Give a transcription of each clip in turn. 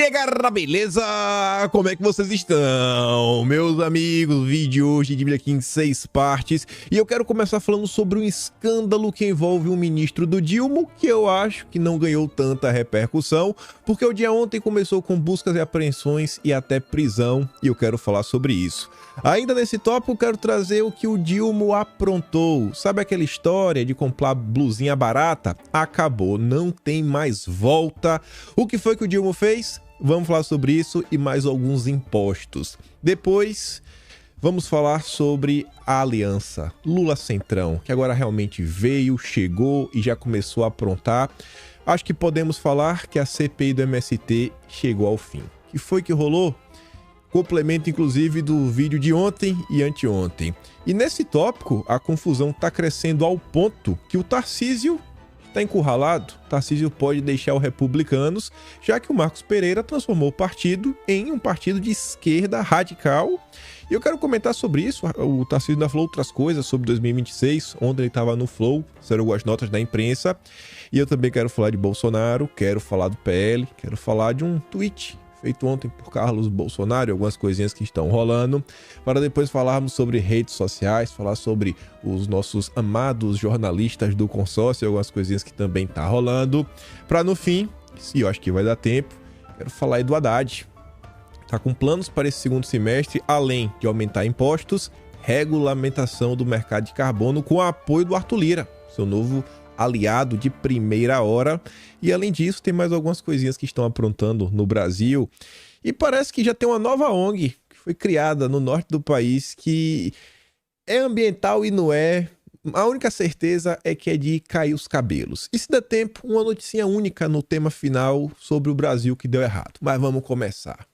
dia, galera, beleza? Como é que vocês estão? Meus amigos, vídeo hoje dividido aqui em 6 partes. E eu quero começar falando sobre um escândalo que envolve um ministro do Dilma, que eu acho que não ganhou tanta repercussão, porque o dia ontem começou com buscas e apreensões e até prisão, e eu quero falar sobre isso. Ainda nesse tópico, eu quero trazer o que o Dilma aprontou. Sabe aquela história de comprar blusinha barata? Acabou, não tem mais volta. O que foi que o Dilma fez? Vamos falar sobre isso e mais alguns impostos. Depois, vamos falar sobre a aliança Lula-Centrão, que agora realmente veio, chegou e já começou a aprontar. Acho que podemos falar que a CPI do MST chegou ao fim. O que foi que rolou? Complemento, inclusive, do vídeo de ontem e anteontem. E nesse tópico, a confusão está crescendo ao ponto que o Tarcísio está encurralado. Tarcísio pode deixar os republicanos, já que o Marcos Pereira transformou o partido em um partido de esquerda radical. E eu quero comentar sobre isso. O Tarcísio ainda falou outras coisas sobre 2026. Ontem ele estava no Flow, saíram as notas da imprensa. E eu também quero falar de Bolsonaro, quero falar do PL, quero falar de um tweet feito ontem por Carlos Bolsonaro, algumas coisinhas que estão rolando, para depois falarmos sobre redes sociais, falar sobre os nossos amados jornalistas do consórcio, algumas coisinhas que também tá rolando, para no fim, se eu acho que vai dar tempo, quero falar aí do Haddad. Tá com planos para esse segundo semestre, além de aumentar impostos, regulamentação do mercado de carbono com o apoio do Arthur Lira, seu novo aliado de primeira hora. E além disso, tem mais algumas coisinhas que estão aprontando no Brasil. E parece que já tem uma nova ONG que foi criada no norte do país, que é ambiental e não é. A única certeza é que é de cair os cabelos. E se der tempo, uma noticinha única no tema final sobre o Brasil que deu errado. Mas vamos começar.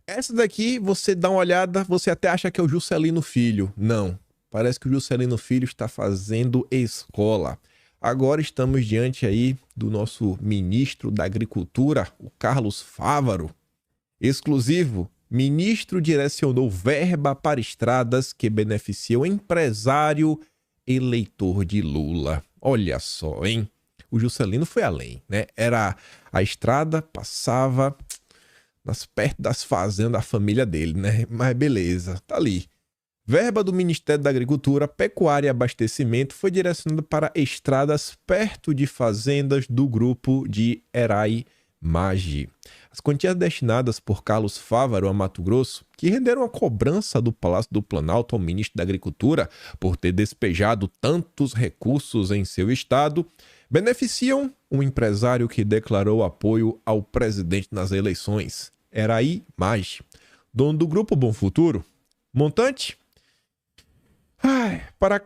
Essa daqui, você dá uma olhada, você até acha que é o Juscelino Filho. Não. Parece que o Juscelino Filho está fazendo escola. Agora estamos diante aí do nosso ministro da Agricultura, o Carlos Fávaro. Exclusivo, ministro direcionou verba para estradas que beneficiam empresário eleitor de Lula. Olha só, hein? O Juscelino foi além, né? A estrada passava perto das fazendas da família dele, né? Mas beleza, tá ali. Verba do Ministério da Agricultura, Pecuária e Abastecimento foi direcionada para estradas perto de fazendas do grupo de Herai Maggi. As quantias destinadas por Carlos Fávaro a Mato Grosso, que renderam a cobrança do Palácio do Planalto ao ministro da Agricultura por ter despejado tantos recursos em seu estado, beneficiam um empresário que declarou apoio ao presidente nas eleições, Herai Maggi, dono do grupo Bom Futuro. Montante? Para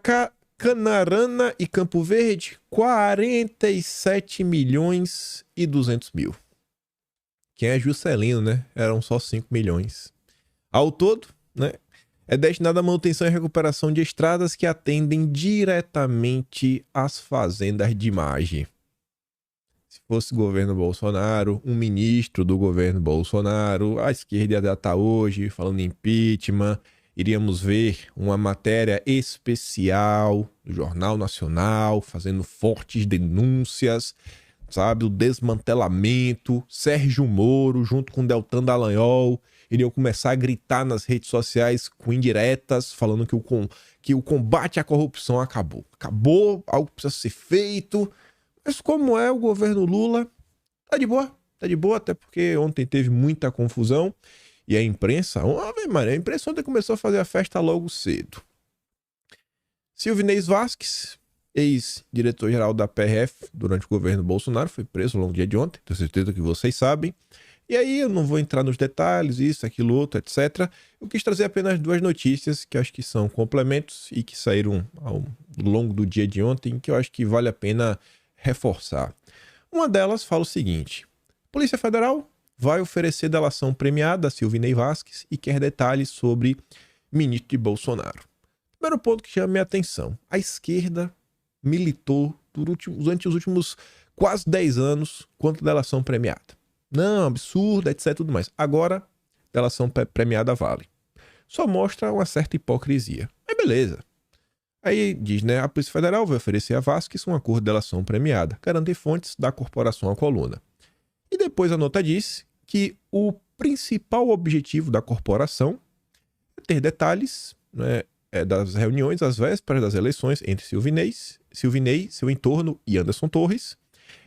Canarana e Campo Verde, 47 milhões e 200 mil. Quem é Juscelino, né? Eram só 5 milhões. Ao todo, né? É destinado à manutenção e recuperação de estradas que atendem diretamente às fazendas de Maggi. Se fosse o governo Bolsonaro, um ministro do governo Bolsonaro, a esquerda ia estar hoje falando em impeachment. Iríamos ver uma matéria especial do Jornal Nacional, fazendo fortes denúncias, sabe, o desmantelamento. Sérgio Moro, junto com Deltan Dallagnol, iriam começar a gritar nas redes sociais com indiretas, falando que o combate à corrupção acabou. Acabou, algo precisa ser feito. Mas como é o governo Lula, tá de boa, até porque ontem teve muita confusão. E a imprensa, a imprensa ontem começou a fazer a festa logo cedo. Silvinês Vasquez, ex-diretor-geral da PRF durante o governo Bolsonaro, foi preso ao longo do dia de ontem, tenho certeza que vocês sabem. E aí eu não vou entrar nos detalhes, isso, aquilo, outro, etc. Eu quis trazer apenas duas notícias que eu acho que são complementos e que saíram ao longo do dia de ontem, que eu acho que vale a pena reforçar. Uma delas fala o seguinte: Polícia Federal vai oferecer delação premiada a Silvinei Vasquez e quer detalhes sobre ministro de Bolsonaro. Primeiro ponto que chama minha atenção: a esquerda militou durante os últimos quase 10 anos contra delação premiada. Não, absurda, etc. Tudo mais. Agora, delação premiada vale. Só mostra uma certa hipocrisia. Mas beleza. Aí diz, né? A Polícia Federal vai oferecer a Vasquez um acordo de delação premiada. Garante fontes da corporação à coluna. E depois a nota diz que o principal objetivo da corporação é ter detalhes, né, das reuniões às vésperas das eleições entre Silvinei, seu entorno e Anderson Torres,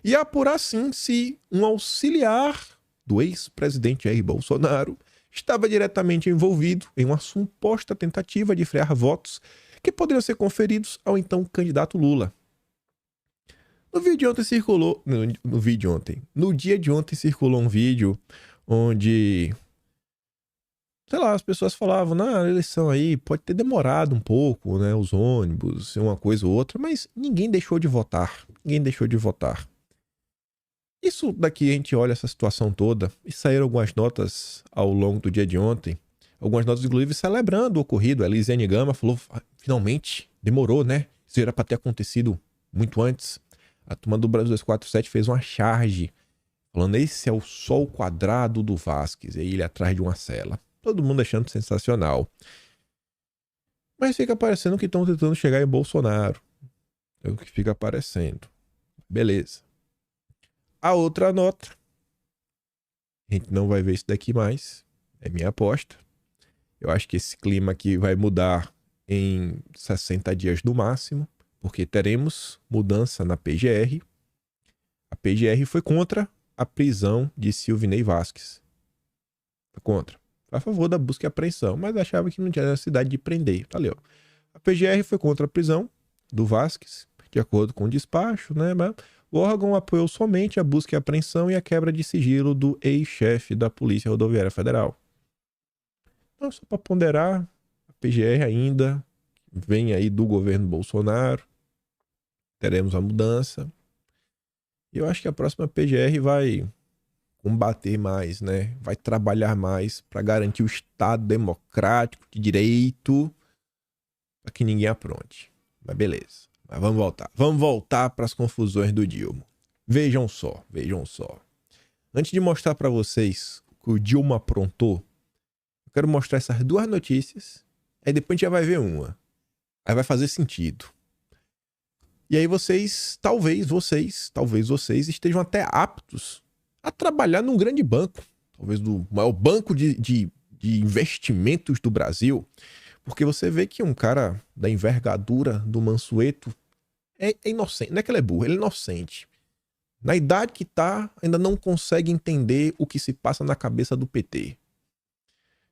e apurar sim se um auxiliar do ex-presidente Jair Bolsonaro estava diretamente envolvido em uma suposta tentativa de frear votos que poderiam ser conferidos ao então candidato Lula. No dia de ontem circulou um vídeo onde, sei lá, as pessoas falavam, na eleição aí pode ter demorado um pouco, né, os ônibus, uma coisa ou outra, mas ninguém deixou de votar. Isso daqui a gente olha essa situação toda e saíram algumas notas ao longo do dia de ontem, algumas notas inclusive celebrando o ocorrido. A Elisiane Gama falou, finalmente, demorou, né? Isso era para ter acontecido muito antes. A turma do Brasil 247 fez uma charge, falando, esse é o sol quadrado do Vasquez, e aí ele atrás de uma cela. Todo mundo achando sensacional. Mas fica parecendo que estão tentando chegar em Bolsonaro. É o que fica aparecendo. Beleza. A outra nota, a gente não vai ver isso daqui mais, é minha aposta. Eu acho que esse clima aqui vai mudar em 60 dias no máximo, porque teremos mudança na PGR. A PGR foi contra a prisão de Silvinei Vasquez. Foi contra. A favor da busca e apreensão, mas achava que não tinha necessidade de prender. Valeu. A PGR foi contra a prisão do Vasquez, de acordo com o despacho, né? Mas o órgão apoiou somente a busca e apreensão e a quebra de sigilo do ex-chefe da Polícia Rodoviária Federal. Então, só para ponderar, a PGR ainda vem aí do governo Bolsonaro. Teremos a mudança. E eu acho que a próxima PGR vai combater mais, né? Vai trabalhar mais para garantir o Estado democrático de direito, para que ninguém apronte. Mas beleza. Mas vamos voltar. Vamos voltar para as confusões do Dilma. Vejam só. Antes de mostrar para vocês o que o Dilma aprontou, eu quero mostrar essas duas notícias. Aí depois a gente já vai ver uma. Aí vai fazer sentido. E aí talvez vocês estejam até aptos a trabalhar num grande banco. Talvez do maior banco de investimentos do Brasil. Porque você vê que um cara da envergadura do Mansueto é inocente. Não é que ele é burro, ele é inocente. Na idade que tá, ainda não consegue entender o que se passa na cabeça do PT.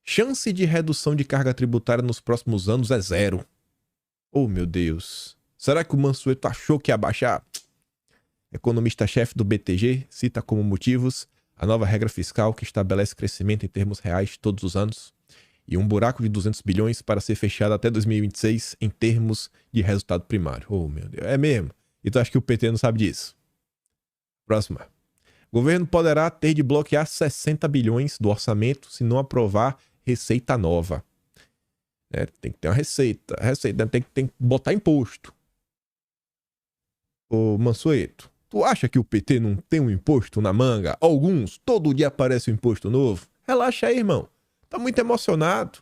Chance de redução de carga tributária nos próximos anos é zero. Oh, meu Deus. Será que o Mansueto achou que ia baixar? Economista-chefe do BTG cita como motivos a nova regra fiscal que estabelece crescimento em termos reais todos os anos e um buraco de 200 bilhões para ser fechado até 2026 em termos de resultado primário. Oh, meu Deus. É mesmo? Então acho que o PT não sabe disso. Próxima. O governo poderá ter de bloquear 60 bilhões do orçamento se não aprovar receita nova. Tem que ter uma receita. Tem que botar imposto. Ô, Mansueto, tu acha que o PT não tem um imposto na manga? Alguns, todo dia aparece um imposto novo. Relaxa aí, irmão. Tá muito emocionado.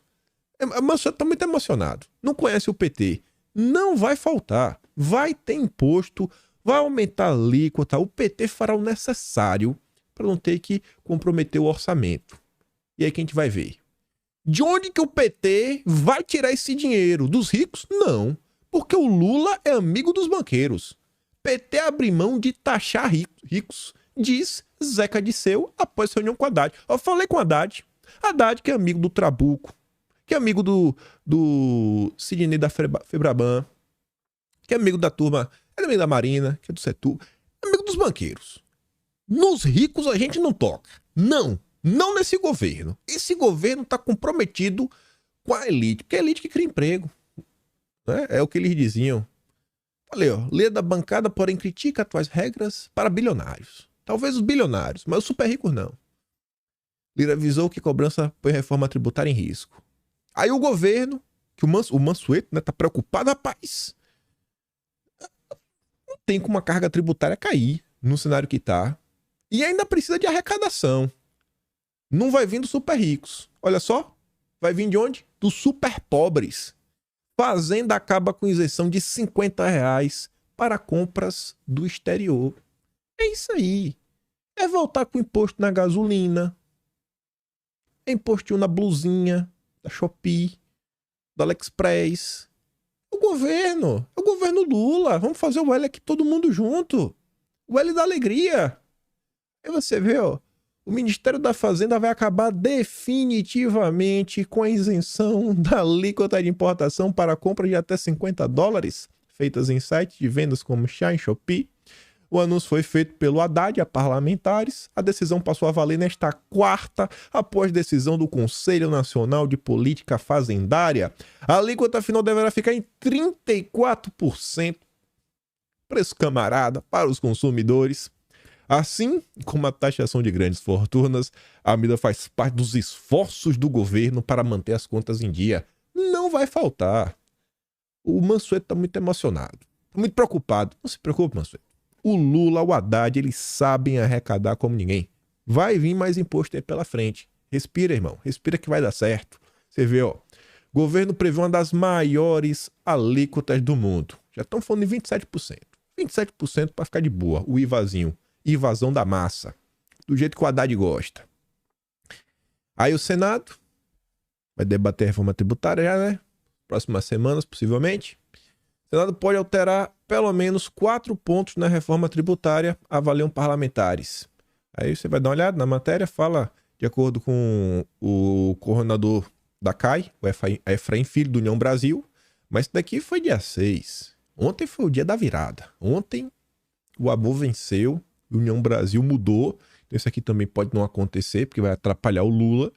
Mansueto tá muito emocionado. Não conhece o PT. Não vai faltar. Vai ter imposto, vai aumentar a alíquota. O PT fará o necessário para não ter que comprometer o orçamento. E aí que a gente vai ver. De onde que o PT vai tirar esse dinheiro? Dos ricos? Não. Porque o Lula é amigo dos banqueiros. PT abre mão de taxar ricos, diz Zeca Disseu após reunião com Haddad. Eu falei com Haddad. Haddad, que é amigo do Trabuco, que é amigo do Sidney da Febraban, que é amigo da turma, é amigo da Marina, que é do Setu, é amigo dos banqueiros. Nos ricos a gente não toca. Não nesse governo. Esse governo está comprometido com a elite, porque é a elite que cria emprego. Né? É o que eles diziam. Falei, ó, líder da bancada, porém, critica atuais regras para bilionários. Talvez os bilionários, mas os super ricos não. Lira avisou que cobrança põe reforma tributária em risco. Aí o governo, que o Mansueto, né, tá preocupado, rapaz. Não tem como a carga tributária cair no cenário que tá. E ainda precisa de arrecadação. Não vai vir dos super ricos. Olha só, vai vir de onde? Dos super pobres. Fazenda acaba com isenção de R$50 para compras do exterior. É isso aí. É voltar com imposto na gasolina, É impostinho na blusinha da Shopee, do AliExpress. O governo Lula. Vamos fazer o L aqui todo mundo junto. O L da alegria. Aí você vê, ó, o Ministério da Fazenda vai acabar definitivamente com a isenção da alíquota de importação para compra de até $50, feitas em sites de vendas como Shein e Shopee. O anúncio foi feito pelo Haddad a parlamentares. A decisão passou a valer nesta quarta, após decisão do Conselho Nacional de Política Fazendária. A alíquota final deverá ficar em 34%. Preço camarada para os consumidores. Assim como a taxação de grandes fortunas, a medida faz parte dos esforços do governo para manter as contas em dia. Não vai faltar. O Mansueto está muito emocionado, muito preocupado. Não se preocupe, Mansueto. O Lula, o Haddad, eles sabem arrecadar como ninguém. Vai vir mais imposto aí pela frente. Respira, irmão. Respira que vai dar certo. Você vê, ó. O governo prevê uma das maiores alíquotas do mundo. Já estão falando de 27%. 27% para ficar de boa. O IVAzinho. Invasão da massa. Do jeito que o Haddad gosta. Aí o Senado vai debater a reforma tributária já, né? Próximas semanas, possivelmente. O Senado pode alterar pelo menos 4 pontos na reforma tributária, avaliam parlamentares. Aí você vai dar uma olhada na matéria, fala de acordo com o coordenador da CAI, o Efraim Filho, do União Brasil, mas isso daqui foi dia 6. Ontem foi o dia da virada. Ontem o amor venceu, a União Brasil mudou. Então isso aqui também pode não acontecer, porque vai atrapalhar o Lula.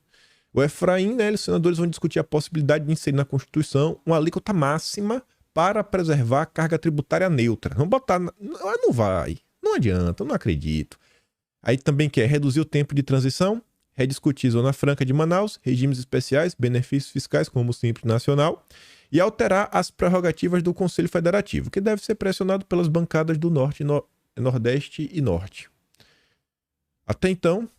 O Efraim, né, os senadores vão discutir a possibilidade de inserir na Constituição uma alíquota máxima para preservar a carga tributária neutra. Vamos botar... Não vai. Não adianta, eu não acredito. Aí também quer reduzir o tempo de transição, rediscutir Zona Franca de Manaus, regimes especiais, benefícios fiscais como o Simples Nacional e alterar as prerrogativas do Conselho Federativo, que deve ser pressionado pelas bancadas do Norte, Nordeste e Norte. Até então,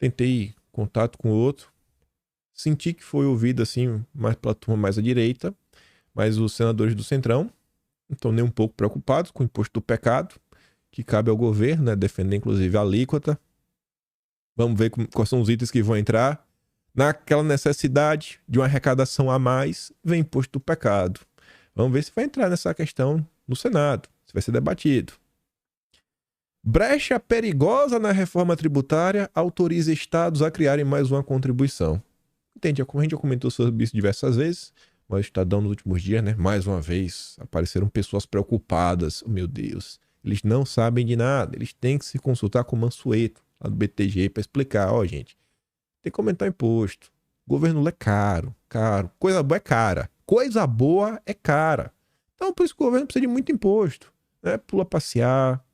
tentei contato com o outro, senti que foi ouvido assim, mais pela turma mais à direita, mas os senadores do Centrão não estão nem um pouco preocupados com o imposto do pecado, que cabe ao governo, né, defender inclusive a alíquota. Vamos ver quais são os itens que vão entrar. Naquela necessidade de uma arrecadação a mais, vem imposto do pecado. Vamos ver se vai entrar nessa questão no Senado, se vai ser debatido. Brecha perigosa na reforma tributária autoriza estados a criarem mais uma contribuição. Entende? A gente já comentou sobre isso diversas vezes, mas o Estadão nos últimos dias, né? Mais uma vez, apareceram pessoas preocupadas. Oh, meu Deus, eles não sabem de nada. Eles têm que se consultar com o Mansueto, lá do BTG, para explicar. Ó, gente, tem que aumentar o imposto. O governo é caro, caro. Coisa boa é cara. Coisa boa é cara. Então, por isso que o governo precisa de muito imposto, né? Pula passear.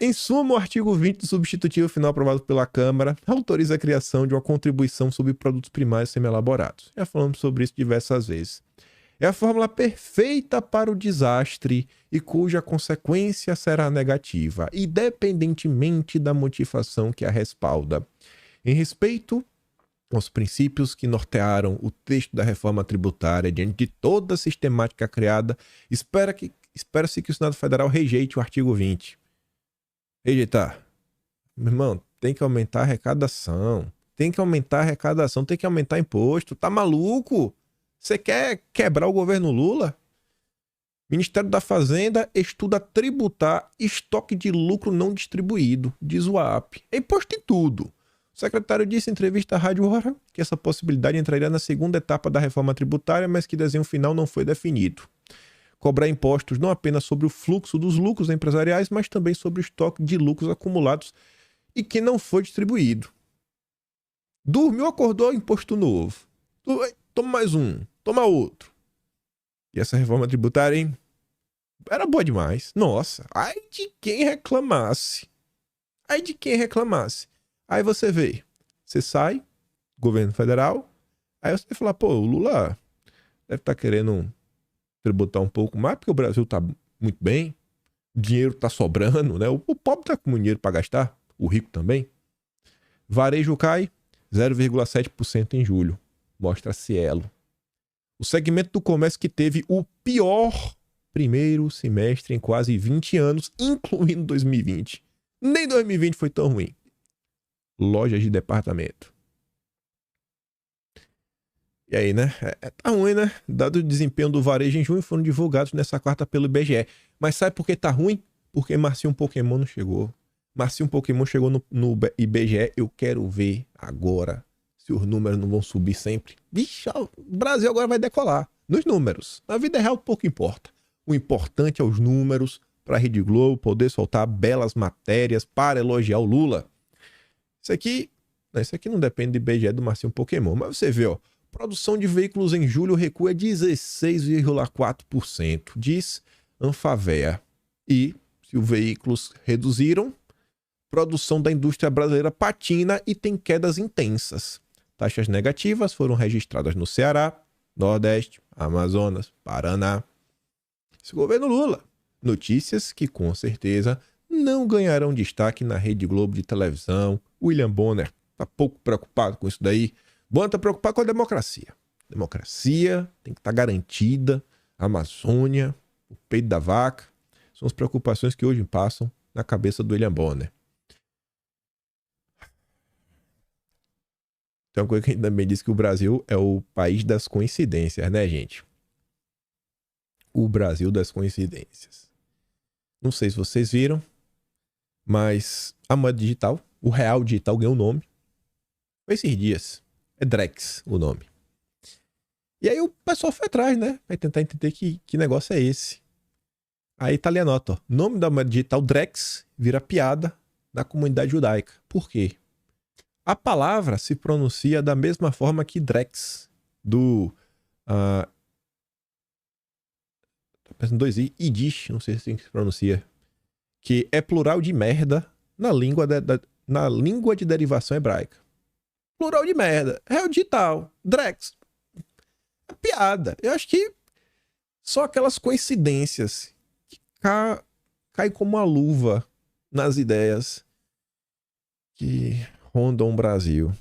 Em suma, o artigo 20 do substitutivo final aprovado pela Câmara autoriza a criação de uma contribuição sobre produtos primários semi-elaborados. Já falamos sobre isso diversas vezes. É a fórmula perfeita para o desastre e cuja consequência será negativa, independentemente da motivação que a respalda. Em respeito aos princípios que nortearam o texto da reforma tributária diante de toda a sistemática criada, espera-se que o Senado Federal rejeite o artigo 20. Rejeitar. Meu irmão, tem que aumentar a arrecadação. Tem que aumentar a arrecadação, tem que aumentar imposto. Tá maluco? Você quer quebrar o governo Lula? Ministério da Fazenda estuda tributar estoque de lucro não distribuído, diz o AP. É imposto em tudo. O secretário disse em entrevista à Rádio Hora que essa possibilidade entraria na segunda etapa da reforma tributária, mas que desenho final não foi definido. Cobrar impostos não apenas sobre o fluxo dos lucros empresariais, mas também sobre o estoque de lucros acumulados e que não foi distribuído. Dormiu, acordou, imposto novo. Toma mais um, toma outro. E essa reforma tributária, hein? Era boa demais. Nossa, ai de quem reclamasse. Ai de quem reclamasse. Aí você vê, você sai, governo federal, aí você vai falar, pô, o Lula deve estar querendo tributar um pouco mais, porque o Brasil está muito bem, o dinheiro está sobrando, né? O pobre está com muito dinheiro para gastar, o rico também. Varejo cai 0,7% em julho, mostra a Cielo. O segmento do comércio que teve o pior primeiro semestre em quase 20 anos, incluindo 2020. Nem 2020 foi tão ruim. lojas de departamento. E aí, né? Tá ruim, né? Dado o desempenho do varejo em junho, foram divulgados nessa quarta pelo IBGE. Mas sabe por que tá ruim? Porque Marcinho Pokémon não chegou. Marcinho Pokémon chegou no IBGE. Eu quero ver agora se os números não vão subir sempre. Vixe, o Brasil agora vai decolar. Nos números. Na vida real, pouco importa. O importante é os números para a Rede Globo poder soltar belas matérias para elogiar o Lula. Isso aqui não depende do IBGE do Marcinho Pokémon. Mas você vê, ó. Produção de veículos em julho recua 16,4%, diz Anfavea. E, se os veículos reduziram, produção da indústria brasileira patina e tem quedas intensas. Taxas negativas foram registradas no Ceará, Nordeste, Amazonas, Paraná. Esse governo Lula. Notícias que, com certeza, não ganharão destaque na Rede Globo de televisão. William Bonner está pouco preocupado com isso daí. Bonner está preocupado com a democracia. Democracia tem que estar garantida. A Amazônia, o peito da vaca. São as preocupações que hoje passam na cabeça do William Bonner. Tem uma coisa que a gente também diz que o Brasil é o país das coincidências, né, gente? O Brasil das coincidências. Não sei se vocês viram, mas a moeda digital, o real digital, ganhou um nome. Foi esses dias. É Drex o nome. E aí o pessoal foi atrás, né? Vai tentar entender que negócio é esse. Aí tá ali a nota, ó. Nome da moeda digital Drex vira piada na comunidade judaica. Por quê? A palavra se pronuncia da mesma forma que Drex, do... tô pensando dois i, Yiddish, não sei se assim que se pronuncia. Que é plural de merda na língua de derivação hebraica. Plural de merda. Real digital. Drex. É piada. Eu acho que só aquelas coincidências que caem como uma luva nas ideias que rondam o Brasil.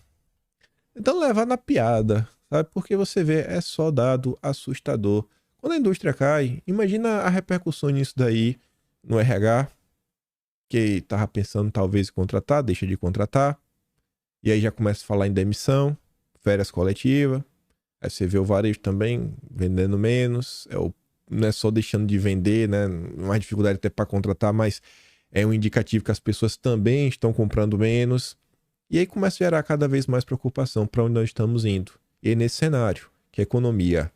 Então levar na piada, sabe? Porque você vê, é só dado assustador. Quando a indústria cai, imagina a repercussão nisso daí no RH, que tava pensando talvez em contratar, deixa de contratar. E aí já começa a falar em demissão, férias coletivas. Aí você vê o varejo também vendendo menos. Não é só deixando de vender, né? Mais dificuldade até para contratar, mas é um indicativo que as pessoas também estão comprando menos. E aí começa a gerar cada vez mais preocupação para onde nós estamos indo. E aí nesse cenário, que a economia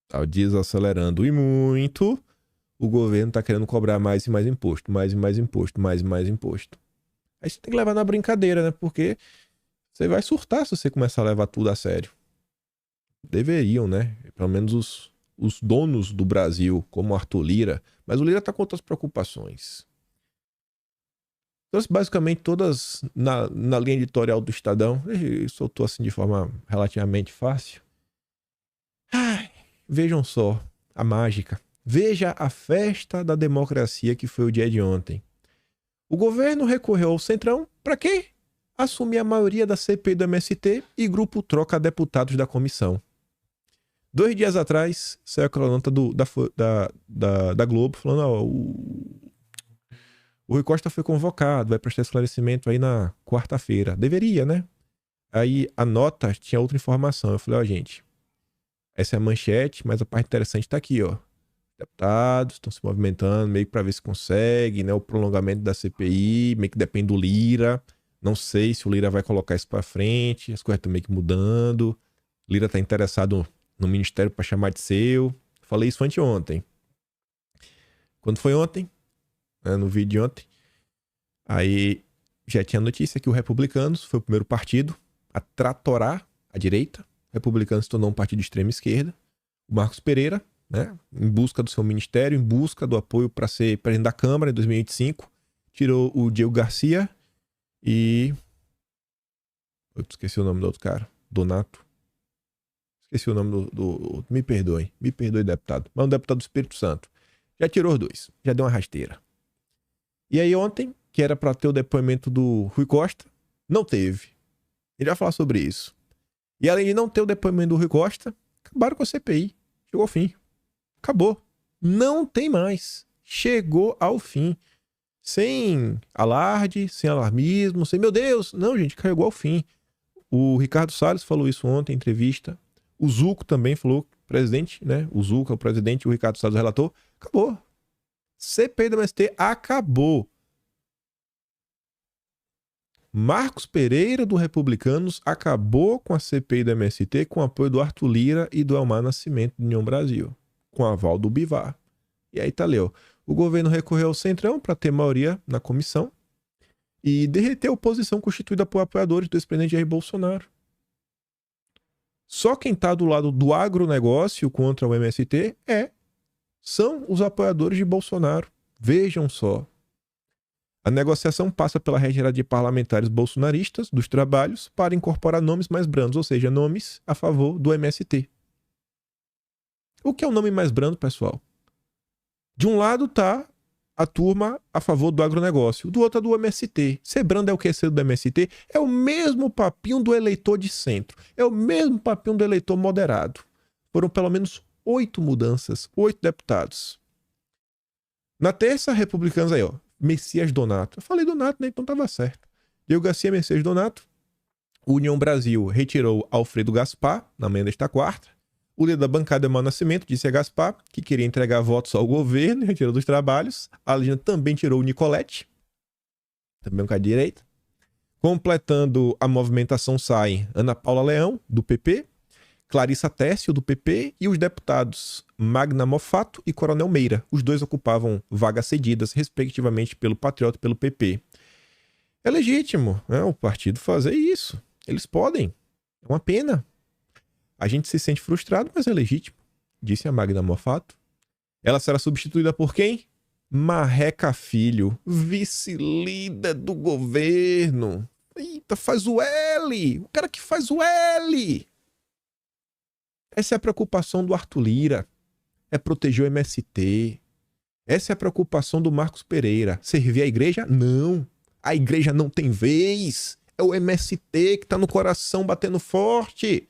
está desacelerando e muito, o governo está querendo cobrar mais e mais imposto, mais e mais imposto, mais e mais imposto. Aí você tem que levar na brincadeira, né? Porque você vai surtar se você começar a levar tudo a sério. Deveriam, né? Pelo menos os donos do Brasil, como Arthur Lira. Mas o Lira está com outras preocupações. Então, basicamente, todas na linha editorial do Estadão. Ele soltou assim de forma relativamente fácil. Ai, vejam só a mágica. Veja a festa da democracia que foi o dia de ontem. O governo recorreu ao Centrão para quê? Assumir a maioria da CPI do MST e grupo troca deputados da comissão. 2 dias atrás, saiu aquela nota da Globo falando, ó, o Rui Costa foi convocado, vai prestar esclarecimento aí na quarta-feira. Deveria, né? Aí a nota tinha outra informação. Eu falei, ó, gente, essa é a manchete, mas a parte interessante tá aqui, ó. Deputados estão se movimentando meio que para ver se consegue, né? O prolongamento da CPI, meio que depende do Lira. Não sei se o Lira vai colocar isso para frente, as coisas estão meio que mudando. O Lira tá interessado no ministério para chamar de seu. Falei isso anteontem. Quando foi ontem, né, no vídeo de ontem, aí já tinha notícia que o Republicanos foi o primeiro partido a tratorar a direita. O Republicanos se tornou um partido de extrema esquerda. O Marcos Pereira, né, em busca do seu ministério, em busca do apoio para ser presidente da Câmara em 2025, tirou o Diego Garcia e... eu esqueci o nome do outro cara. Donato. Esqueci o nome do... Me perdoe, deputado. Mas um deputado do Espírito Santo. Já tirou os dois. Já deu uma rasteira. E aí ontem, que era para ter o depoimento do Rui Costa, não teve. Ele vai falar sobre isso. E além de não ter o depoimento do Rui Costa, acabaram com a CPI. Chegou ao fim. Acabou. Não tem mais. Chegou ao fim. sem alarde, sem alarmismo, sem meu Deus. Não, gente, carregou ao fim. O Ricardo Salles falou isso ontem em entrevista. O Zuco também falou, presidente, né? O Zuco é o presidente, o Ricardo Salles é o relator. Acabou. CPI do MST acabou. Marcos Pereira, do Republicanos, acabou com a CPI do MST com o apoio do Arthur Lira e do Elmar Nascimento, do União Brasil, com aval do Bivar. E aí tá, Leo. O governo recorreu ao Centrão para ter maioria na comissão e derreteu a oposição constituída por apoiadores do ex-presidente Jair Bolsonaro. Só quem está do lado do agronegócio contra o MST são os apoiadores de Bolsonaro. Vejam só. A negociação passa pela retirada de parlamentares bolsonaristas dos trabalhos para incorporar nomes mais brandos, ou seja, nomes a favor do MST. O que é o nome mais brando, pessoal? De um lado está a turma a favor do agronegócio, do outro é do MST. Ser brando é o que ser do MST? É o mesmo papinho do eleitor de centro. É o mesmo papinho do eleitor moderado. Foram pelo menos 8 mudanças, 8 deputados. Na terça, republicanos aí, ó. Messias Donato. Eu falei Donato, né? Então tava certo. Diego Garcia, Messias Donato. União Brasil retirou Alfredo Gaspar na manhã desta quarta. O líder da bancada, Elmar Nascimento, disse a Gaspar que queria entregar votos ao governo e retirou dos trabalhos. A legenda também tirou o Nicolete, também um cara de direita. Completando a movimentação saem Ana Paula Leão, do PP, Clarissa Tércio, do PP, e os deputados Magna Mofato e Coronel Meira. Os dois ocupavam vagas cedidas, respectivamente, pelo Patriota e pelo PP. É legítimo, né, o partido fazer isso. Eles podem. É uma pena. A gente se sente frustrado, mas é legítimo, disse a Magna Mofato. Ela será substituída por quem? Marreca Filho, vice-líder do governo. Eita, faz o L! O cara que faz o L! Essa é a preocupação do Arthur Lira. É proteger o MST. Essa é a preocupação do Marcos Pereira. Servir a igreja? Não. A igreja não tem vez. É o MST que está no coração batendo forte.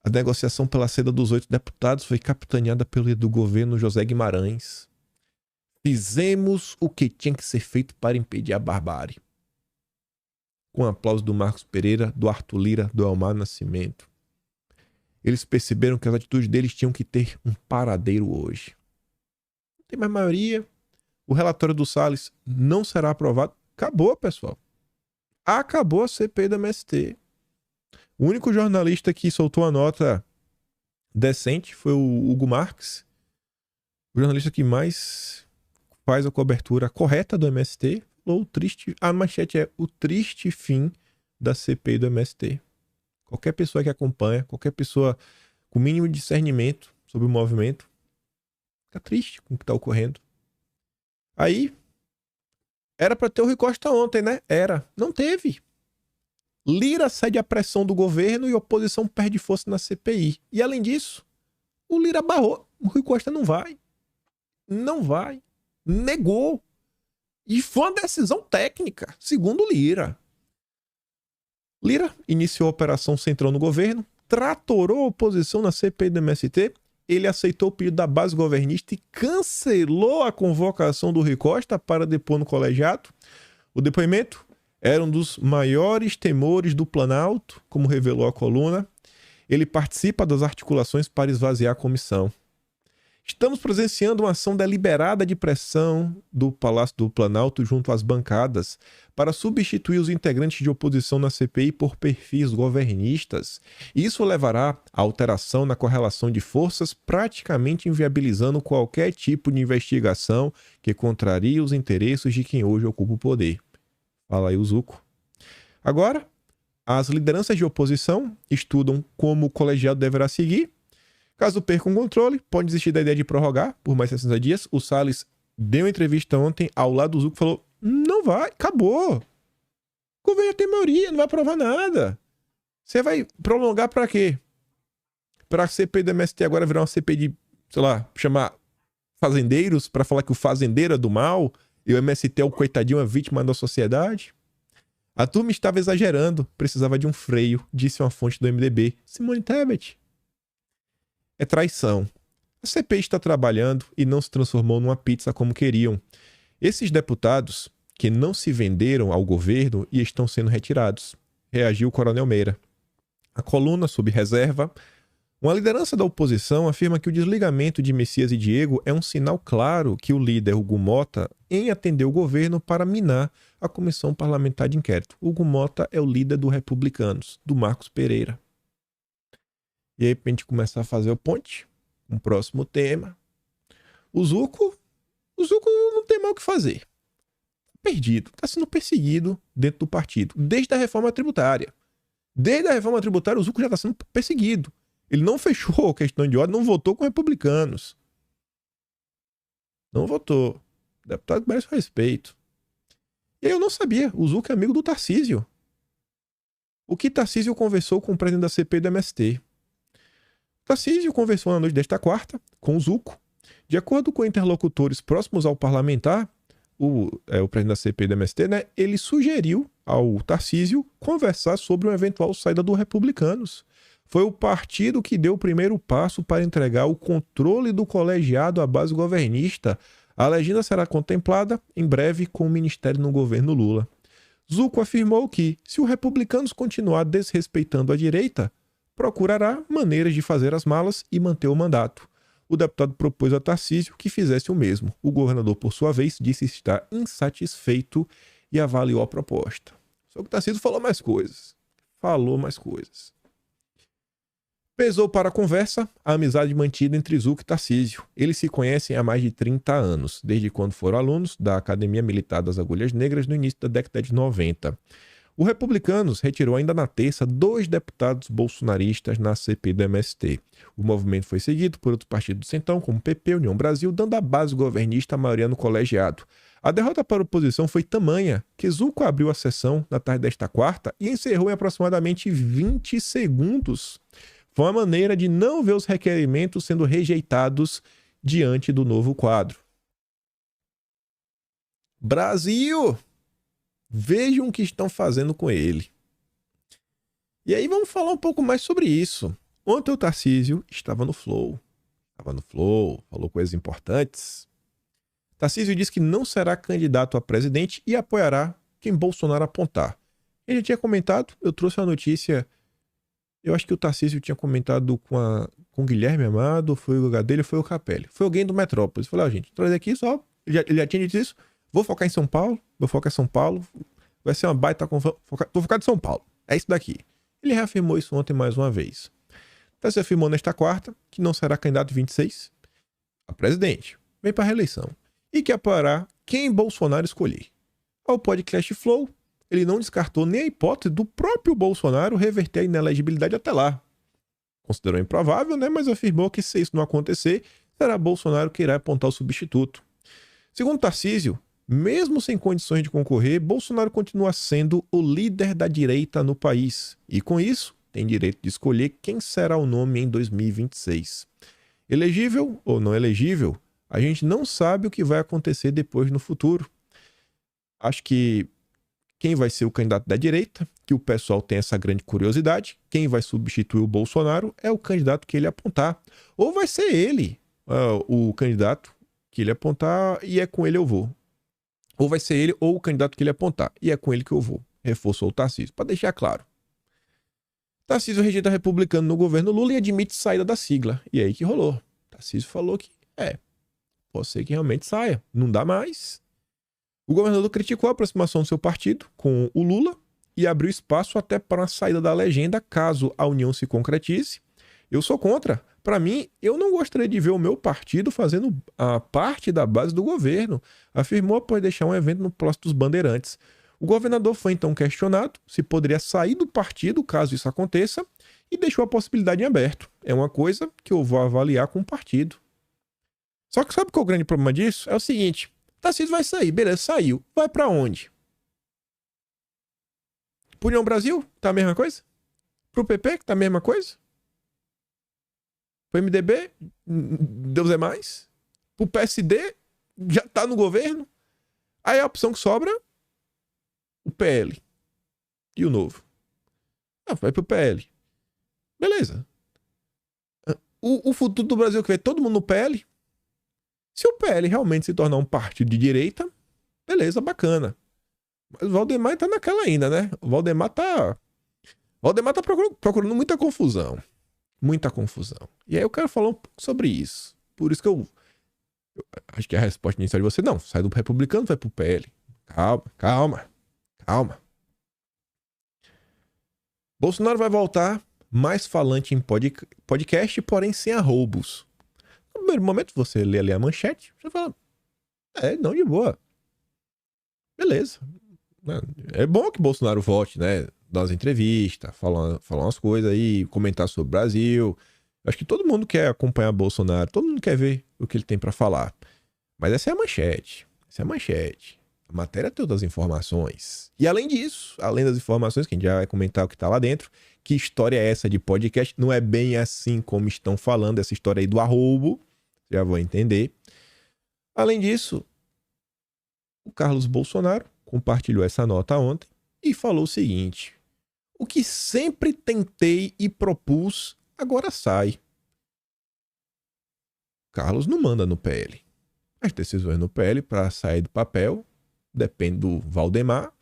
A negociação pela saída dos 8 deputados foi capitaneada pelo líder do governo, José Guimarães. Fizemos o que tinha que ser feito para impedir a barbárie. Com aplauso do Marcos Pereira, do Arthur Lira, do Elmar Nascimento. Eles perceberam que as atitudes deles tinham que ter um paradeiro hoje. Não tem mais maioria. O relatório do Salles não será aprovado. Acabou, pessoal. Acabou a CPI do MST. O único jornalista que soltou a nota decente foi o Hugo Marques. O jornalista que mais faz a cobertura correta do MST. A manchete é o triste fim da CPI do MST. Qualquer pessoa que acompanha, qualquer pessoa com mínimo discernimento sobre o movimento, fica triste com o que está ocorrendo. Aí, era para ter o Rui Costa ontem, né? Era. Não teve. Lira cede à pressão do governo e a oposição perde força na CPI. E além disso, o Lira barrou. O Rui Costa não vai. Não vai. Negou. E foi uma decisão técnica, segundo o Lira. Lira iniciou a operação central no governo, tratorou a oposição na CPI do MST, ele aceitou o pedido da base governista e cancelou a convocação do Rui Costa para depor no colegiado. O depoimento era um dos maiores temores do Planalto, como revelou a coluna. Ele participa das articulações para esvaziar a comissão. Estamos presenciando uma ação deliberada de pressão do Palácio do Planalto junto às bancadas para substituir os integrantes de oposição na CPI por perfis governistas. Isso levará à alteração na correlação de forças, praticamente inviabilizando qualquer tipo de investigação que contrarie os interesses de quem hoje ocupa o poder. Fala aí o Zuco. Agora, as lideranças de oposição estudam como o colegiado deverá seguir. Caso perca um controle, pode desistir da ideia de prorrogar por mais 60 dias. O Salles deu uma entrevista ontem ao lado do Zuco e falou: não vai, acabou. O governo tem maioria, não vai aprovar nada. Você vai prolongar pra quê? Pra CPI do MST agora virar uma CPI de, sei lá, chamar fazendeiros pra falar que o fazendeiro é do mal e o MST é o coitadinho, a vítima da sociedade? A turma estava exagerando, precisava de um freio, disse uma fonte do MDB, Simone Tebet. É traição. A CPI está trabalhando e não se transformou numa pizza como queriam. Esses deputados que não se venderam ao governo e estão sendo retirados, reagiu o Coronel Meira. A coluna sob reserva. Uma liderança da oposição afirma que o desligamento de Messias e Diego é um sinal claro que o líder Hugo Mota em atender o governo para minar a comissão parlamentar de inquérito. Hugo Mota é o líder do Republicanos, do Marcos Pereira. E aí, pra gente começar a fazer o ponte, um próximo tema. O Zuco não tem mais o que fazer. Perdido, está sendo perseguido dentro do partido, desde a reforma tributária. Desde a reforma tributária, o Zuco já está sendo perseguido. Ele não fechou a questão de ordem, não votou com republicanos. Não votou. O deputado merece respeito. E aí eu não sabia, o Zuco é amigo do Tarcísio. O que Tarcísio conversou com o presidente da CPI do MST? Tarcísio conversou na noite desta quarta com o Zuco. De acordo com interlocutores próximos ao parlamentar, o presidente da CPI do MST, né, ele sugeriu ao Tarcísio conversar sobre uma eventual saída do Republicanos. Foi o partido que deu o primeiro passo para entregar o controle do colegiado à base governista. A legenda será contemplada em breve com o ministério no governo Lula. Zuco afirmou que, se o Republicanos continuar desrespeitando a direita, procurará maneiras de fazer as malas e manter o mandato. O deputado propôs a Tarcísio que fizesse o mesmo. O governador, por sua vez, disse estar insatisfeito e avaliou a proposta. Só que o Tarcísio falou mais coisas. Pesou para a conversa a amizade mantida entre Zuco e Tarcísio. Eles se conhecem há mais de 30 anos, desde quando foram alunos da Academia Militar das Agulhas Negras no início da década de 90. O Republicanos retirou ainda na terça 2 deputados bolsonaristas na CPI do MST. O movimento foi seguido por outros partidos do Centrão, como PP, União Brasil, dando à base governista a maioria no colegiado. A derrota para a oposição foi tamanha que Zuco abriu a sessão na tarde desta quarta e encerrou em aproximadamente 20 segundos. Foi uma maneira de não ver os requerimentos sendo rejeitados diante do novo quadro. Brasil! Vejam o que estão fazendo com ele. E aí vamos falar um pouco mais sobre isso. Ontem o Tarcísio estava no Flow, falou coisas importantes. Tarcísio disse que não será candidato a presidente e apoiará quem Bolsonaro apontar. Ele já tinha comentado, eu trouxe a notícia. Eu acho que o Tarcísio tinha comentado com o Guilherme Amado, foi o dele, foi o Capelli. Foi alguém do Metrópolis. Falei, gente, trazer aqui só. Ele já tinha dito isso. Vou focar em São Paulo. Vai ser uma baita. Vou focar em São Paulo. É isso daqui. Ele reafirmou isso ontem mais uma vez. Tarcísio afirmou nesta quarta que não será candidato 26 a presidente. Vem para a reeleição. E que apoiará quem Bolsonaro escolher. Ao podcast Flow, ele não descartou nem a hipótese do próprio Bolsonaro reverter a inelegibilidade até lá. Considerou improvável, né? Mas afirmou que se isso não acontecer, será Bolsonaro que irá apontar o substituto. Segundo Tarcísio, mesmo sem condições de concorrer, Bolsonaro continua sendo o líder da direita no país. E com isso, tem direito de escolher quem será o nome em 2026. Elegível ou não elegível, a gente não sabe o que vai acontecer depois no futuro. Acho que quem vai ser o candidato da direita, que o pessoal tem essa grande curiosidade, quem vai substituir o Bolsonaro é o candidato que ele apontar. Ou vai ser ele, o candidato que ele apontar e é com ele eu vou. Ou vai ser ele ou o candidato que ele apontar e é com ele que eu vou. Reforçou o Tarcísio, para deixar claro. Tarcísio rejeita republicano no governo Lula e admite saída da sigla. E aí que rolou. Tarcísio falou que pode ser que realmente saia. Não dá mais. O governador criticou a aproximação do seu partido com o Lula e abriu espaço até para uma saída da legenda caso a união se concretize. Eu sou contra. Para mim, eu não gostaria de ver o meu partido fazendo a parte da base do governo, afirmou após deixar um evento no Palácio dos Bandeirantes. O governador foi então questionado se poderia sair do partido caso isso aconteça e deixou a possibilidade em aberto. É uma coisa que eu vou avaliar com o partido. Só que sabe qual é o grande problema disso? É o seguinte, Tarcísio vai sair, beleza, saiu. Vai pra onde? Pro União Brasil, tá a mesma coisa? Pro PP, que tá a mesma coisa? Pro MDB, Deus é mais? Pro PSD, já tá no governo? Aí a opção que sobra, o PL. E o Novo. Vai pro PL. Beleza. O futuro do Brasil que vê todo mundo no PL? Se o PL realmente se tornar um partido de direita, Beleza, bacana. Mas o Valdemar tá naquela ainda, né? O Valdemar tá procurando muita confusão. Muita confusão. E aí eu quero falar um pouco sobre isso. Por isso que eu acho que a resposta inicial de você, não, sai do republicano, vai pro PL. Calma, calma, calma. Bolsonaro vai voltar mais falante em podcast, porém sem arroubos. No primeiro momento, você lê ali a manchete, você fala, não, de boa. Beleza. É bom que Bolsonaro volte, né? Dar umas entrevistas, falar umas coisas aí, comentar sobre o Brasil. Acho que todo mundo quer acompanhar Bolsonaro, todo mundo quer ver o que ele tem pra falar. Mas essa é a manchete. Essa é a manchete. A matéria tem todas as informações. E além disso, além das informações, que a gente já vai comentar o que tá lá dentro, que história é essa de podcast? Não é bem assim como estão falando, essa história aí do arroubo. Já vou entender. Além disso, o Carlos Bolsonaro compartilhou essa nota ontem e falou o seguinte: o que sempre tentei e propus, agora sai. Carlos não manda no PL. As decisões no PL para sair do papel depende do Valdemar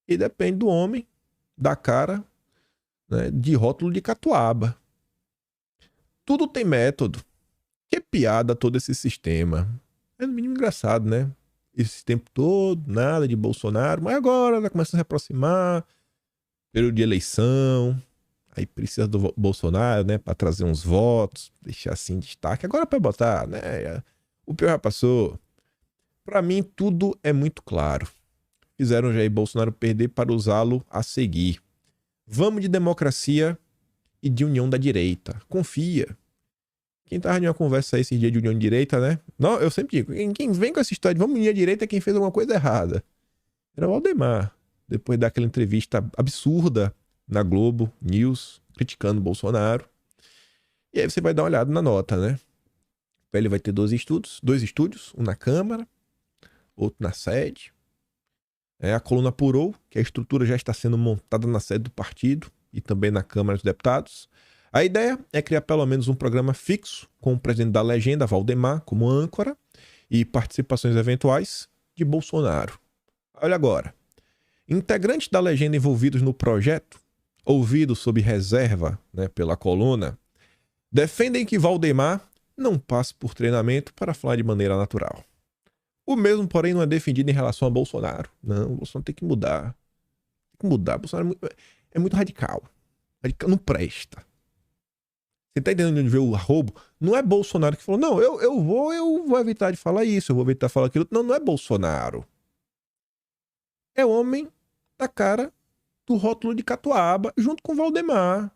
e depende do homem, da cara, né, de rótulo de catuaba. Tudo tem método. Que piada todo esse sistema. É no mínimo engraçado, né? Esse tempo todo, nada de Bolsonaro, mas agora vai começar a se aproximar, período de eleição, aí precisa do Bolsonaro, né, para trazer uns votos, deixar assim em destaque. Agora para botar, né, o pior já passou. Para mim tudo é muito claro. Fizeram Jair Bolsonaro perder para usá-lo a seguir. Vamos de democracia e de união da direita. Confia. Quem tava em uma conversa aí esses dias de união de direita, né? Não, eu sempre digo, quem vem com essa história de vamos unir a direita é quem fez alguma coisa errada. Era o Valdemar. Depois daquela entrevista absurda na Globo News, criticando o Bolsonaro. E aí você vai dar uma olhada na nota, né? Ele vai ter dois estúdios, um na Câmara, outro na sede. A coluna apurou que a estrutura já está sendo montada na sede do partido e também na Câmara dos Deputados. A ideia é criar pelo menos um programa fixo com o presidente da legenda, Valdemar, como âncora e participações eventuais de Bolsonaro. Olha agora. Integrantes da legenda envolvidos no projeto, ouvidos sob reserva, né, pela coluna, defendem que Valdemar não passe por treinamento para falar de maneira natural. O mesmo, porém, não é defendido em relação a Bolsonaro. Não, o Bolsonaro tem que mudar. Tem que mudar. Bolsonaro é muito radical. Radical não presta. Você tá entendendo onde veio o arrobo? Não é Bolsonaro que falou, não, eu vou evitar de falar isso, eu vou evitar de falar aquilo. Não, não é Bolsonaro. É o homem da cara do rótulo de catuaba junto com o Valdemar.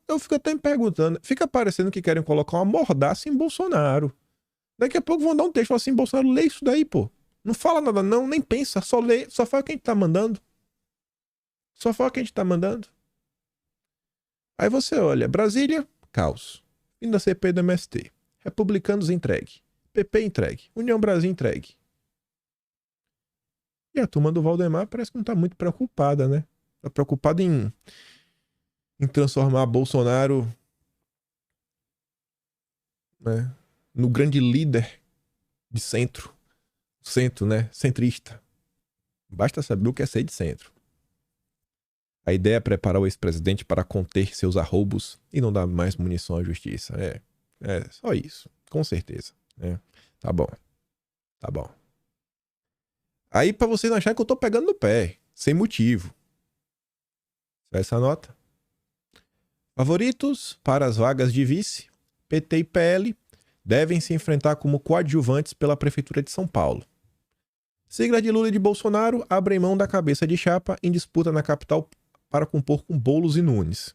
Eu fico até me perguntando, fica parecendo que querem colocar uma mordaça em Bolsonaro. Daqui a pouco vão dar um texto e falar assim, Bolsonaro, lê isso daí, pô. Não fala nada não, nem pensa, só lê, só fala o que a gente tá mandando. Só fala o que a gente tá mandando. Aí você olha, Brasília, caos. Fim da CPI do MST. Republicanos entregue. PP entregue. União Brasil entregue. E a turma do Valdemar parece que não tá muito preocupada, né? Tá preocupada em transformar Bolsonaro, né, no grande líder de centro. Centro, né? Centrista. Basta saber o que é ser de centro. A ideia é preparar o ex-presidente para conter seus arroubos e não dar mais munição à justiça. É só isso. Com certeza. Tá bom. Tá bom. Aí, pra vocês não acharem que eu tô pegando no pé. Sem motivo. Essa nota. Favoritos para as vagas de vice. PT e PL devem se enfrentar como coadjuvantes pela Prefeitura de São Paulo. Sigla de Lula e de Bolsonaro abrem mão da cabeça de chapa em disputa na capital para compor com Boulos e Nunes.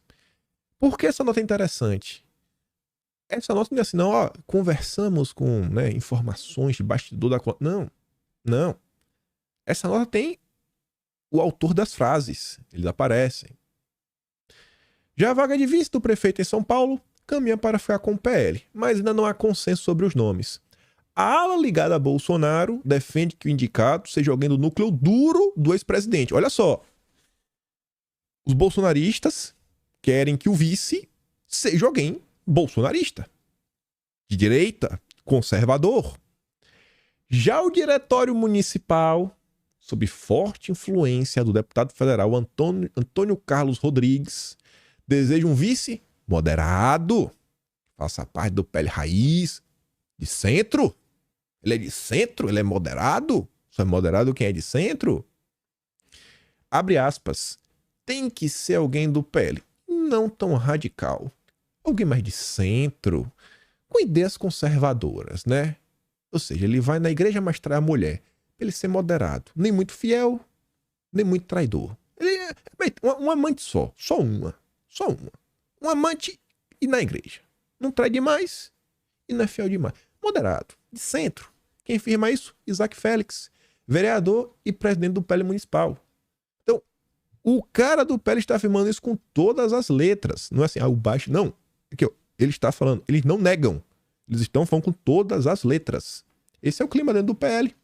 Por que essa nota é interessante? Essa nota não é assim, não, ó, conversamos com, né, informações de bastidor da... Não, não. Essa nota tem o autor das frases, eles aparecem. Já a vaga de vice do prefeito em São Paulo caminha para ficar com o PL, mas ainda não há consenso sobre os nomes. A ala ligada a Bolsonaro defende que o indicado seja alguém do núcleo duro do ex-presidente. Olha só. Os bolsonaristas querem que o vice seja alguém bolsonarista, de direita, conservador. Já o diretório municipal, sob forte influência do deputado federal Antônio Carlos Rodrigues, deseja um vice moderado, faça parte do PL Raiz, de centro. Ele é de centro? Ele é moderado? Só é moderado quem é de centro? Abre aspas. Tem que ser alguém do PL, não tão radical. Alguém mais de centro, com ideias conservadoras, né? Ou seja, ele vai na igreja, mas trai a mulher. Pra ele ser moderado. Nem muito fiel, nem muito traidor. Ele é um amante só. Só uma. Só uma. Um amante e na igreja. Não trai demais e não é fiel demais. Moderado. De centro. Quem afirma isso? Isaac Félix. Vereador e presidente do PL municipal. Então, o cara do PL está afirmando isso com todas as letras. Não é assim, o baixo. Não. Aqui, ó, ele está falando. Eles não negam. Eles estão falando com todas as letras. Esse é o clima dentro do PL.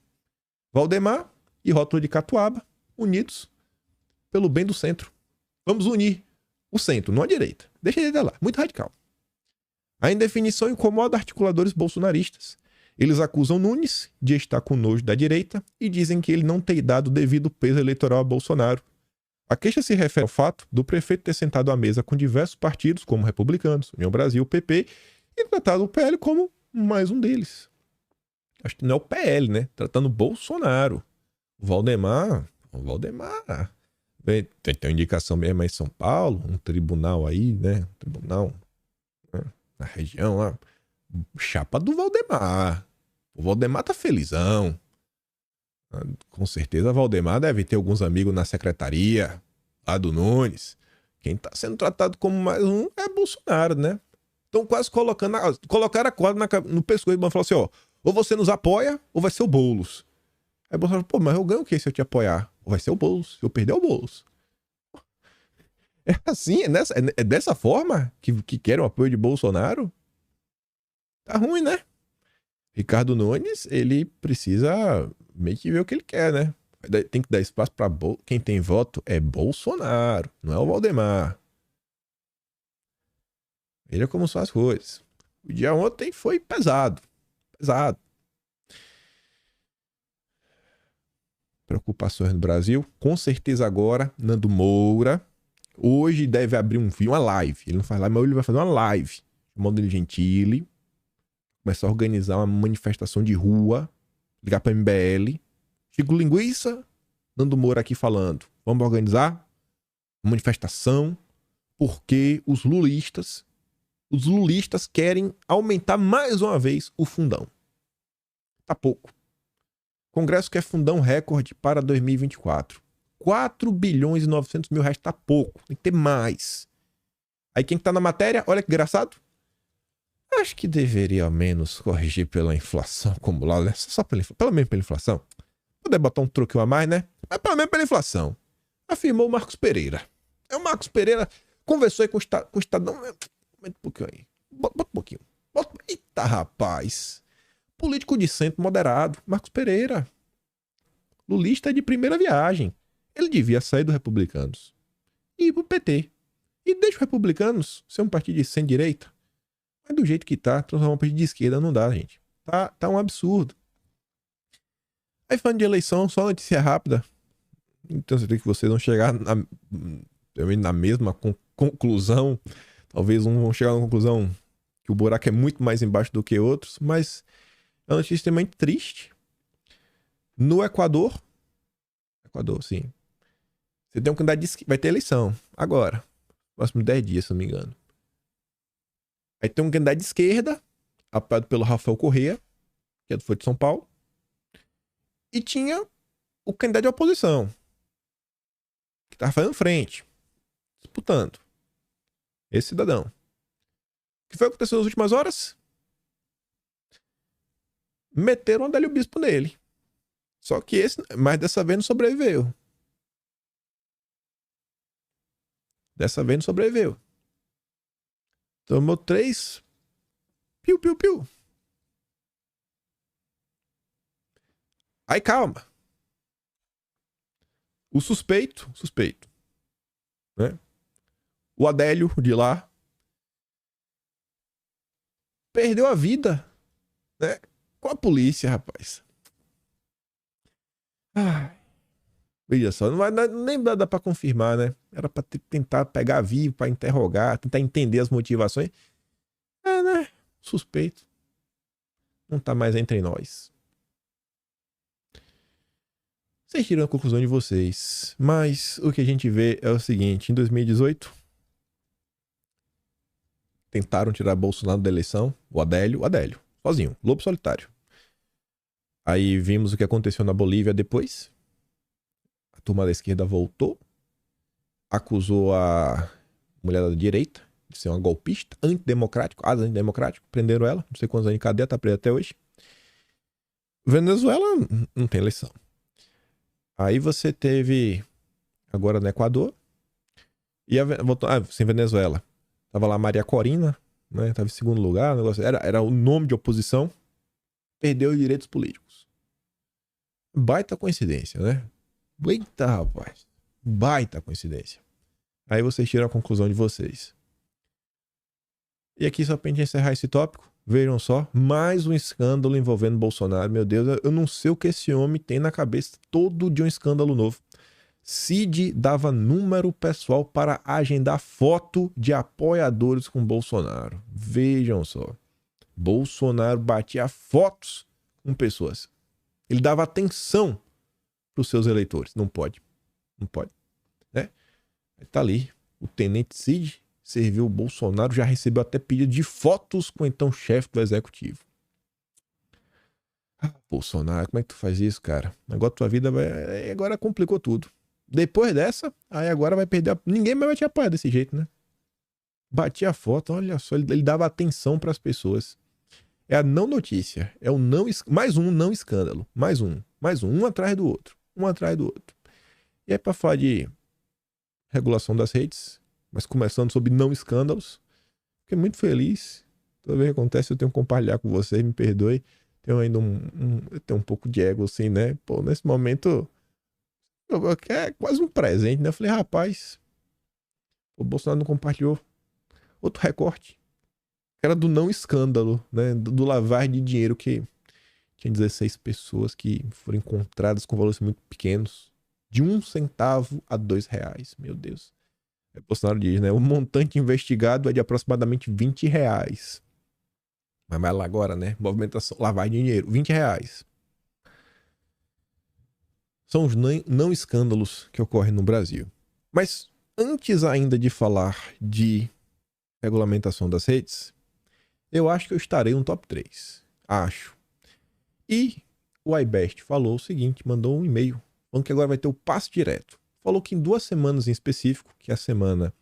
Valdemar e Rótulo de Catuaba, unidos pelo bem do centro. Vamos unir o centro, não a direita. Deixa ele lá, muito radical. A indefinição incomoda articuladores bolsonaristas. Eles acusam Nunes de estar com nojo da direita e dizem que ele não tem dado devido peso eleitoral a Bolsonaro. A queixa se refere ao fato do prefeito ter sentado à mesa com diversos partidos, como Republicanos, União Brasil, PP, e tratado o PL como mais um deles. Acho que não é o PL, né? Tratando Bolsonaro. O Valdemar. Tem uma indicação mesmo aí em São Paulo, um tribunal aí, né? Um tribunal, né? Na região lá. Chapa do Valdemar. O Valdemar tá felizão. Com certeza o Valdemar deve ter alguns amigos na secretaria lá do Nunes. Quem tá sendo tratado como mais um é Bolsonaro, né? Estão quase colocaram a corda no pescoço e falaram assim, ó, ou você nos apoia, ou vai ser o Boulos. Aí o Bolsonaro, pô, mas eu ganho o que se eu te apoiar? Ou vai ser o Boulos, se eu perder o Boulos. É assim, é dessa forma que querem o apoio de Bolsonaro? Tá ruim, né? Ricardo Nunes, ele precisa meio que ver o que ele quer, né? Tem que dar espaço pra quem tem voto é Bolsonaro, não é o Valdemar. Veja como são as coisas. O dia ontem foi pesado. Pesado. Preocupações no Brasil. Com certeza agora, Nando Moura. Hoje deve abrir uma live. Ele não faz live, mas ele vai fazer uma live. Chamando ele Gentili. Começar a organizar uma manifestação de rua. Ligar pra MBL. Chico Linguiça. Nando Moura aqui falando. Vamos organizar uma manifestação. Porque os lulistas querem aumentar mais uma vez o fundão. Tá pouco. O Congresso quer fundão recorde para 2024. 4 bilhões e 900 mil reais tá pouco. Tem que ter mais. Aí quem tá na matéria, olha que engraçado. Acho que deveria ao menos corrigir pela inflação acumulada, né? Só pelo menos pela inflação. Poder botar um truque a mais, né? Mas pelo menos pela inflação. Afirmou o Marcos Pereira. O Marcos Pereira conversou aí com o Estadão. Um pouquinho aí. Bota um pouquinho. Eita, rapaz. Político de centro moderado. Marcos Pereira. Lulista de primeira viagem. Ele devia sair dos Republicanos e ir pro PT. E deixa os Republicanos ser um partido de centro-direita. Mas do jeito que tá, transformar um partido de esquerda não dá, gente. Tá um absurdo. Aí falando de eleição, só notícia rápida. Então você tem que vocês vão chegar na mesma conclusão. Talvez uns vão chegar na conclusão que o buraco é muito mais embaixo do que outros, mas é uma notícia extremamente triste. No Equador, sim. Você tem um candidato de esquerda, vai ter eleição agora, próximos 10 dias, se não me engano. Aí tem um candidato de esquerda, apoiado pelo Rafael Correa, que é do Folha de São Paulo, e tinha o candidato de oposição, que tava fazendo frente, disputando. Esse cidadão. O que foi que aconteceu nas últimas horas? Meteram o Adélio Bispo nele. Só que mas dessa vez não sobreviveu. Tomou 3. Piu, piu, piu. Aí calma. O suspeito, né? O Adélio de lá perdeu a vida, né? Com a polícia, rapaz. Ai, veja só, não vai, nem dá pra confirmar, né? Era pra tentar pegar vivo, pra interrogar, tentar entender as motivações. É, né? Suspeito. Não tá mais entre nós. Vocês tiram a conclusão de vocês. Mas o que a gente vê é o seguinte: em 2018, tentaram tirar Bolsonaro da eleição. O Adélio, sozinho, lobo solitário. Aí vimos o que aconteceu na Bolívia depois. A turma da esquerda voltou, acusou a mulher da direita de ser uma golpista, antidemocrático, prenderam ela, não sei quantos anos de cadeia, tá presa até hoje. Venezuela não tem eleição. Aí você teve agora no Equador e sem Venezuela. Tava lá Maria Corina, né? Tava em segundo lugar, o negócio era o nome de oposição, perdeu os direitos políticos. Baita coincidência, né? Eita, rapaz. Baita coincidência. Aí vocês tiram a conclusão de vocês. E aqui, só pra gente encerrar esse tópico, vejam só, mais um escândalo envolvendo Bolsonaro. Meu Deus, eu não sei o que esse homem tem na cabeça. Todo dia um escândalo novo. Cid dava número pessoal para agendar foto de apoiadores com Bolsonaro. Vejam só. Bolsonaro batia fotos com pessoas. Ele dava atenção para os seus eleitores. Não pode. Não pode. Né? Tá ali. O tenente Cid serviu o Bolsonaro, já recebeu até pedido de fotos com o então chefe do executivo. Bolsonaro, como é que tu faz isso, cara? Agora tua vida vai... Agora complicou tudo. Depois dessa, aí agora vai perder... Ninguém mais vai te apoiar desse jeito, né? Batia a foto, olha só, ele dava atenção para as pessoas. É a não notícia, é o não... Mais um não escândalo, mais um atrás do outro, um atrás do outro. E aí, para falar de regulação das redes, mas começando sobre não escândalos, fiquei muito feliz. Toda vez que acontece, eu tenho que compartilhar com vocês, me perdoe. Tenho ainda eu tenho um pouco de ego, assim, né? Pô, nesse momento, é quase um presente, né? Eu falei, rapaz, o Bolsonaro não compartilhou. Outro recorte. Era do não escândalo, né? Do lavar de dinheiro, que tinha 16 pessoas que foram encontradas com valores muito pequenos. De 1 centavo a R$ 2. Meu Deus. Aí Bolsonaro diz, né? O montante investigado é de aproximadamente R$ 20. Mas vai lá agora, né? Movimentação, lavar de dinheiro, R$ 20. São os não escândalos que ocorrem no Brasil. Mas antes ainda de falar de regulamentação das redes, eu acho que eu estarei no top 3. Acho. E o iBest falou o seguinte, mandou um e-mail, falando que agora vai ter o passo direto. Falou que em 2 semanas em específico, que é a semana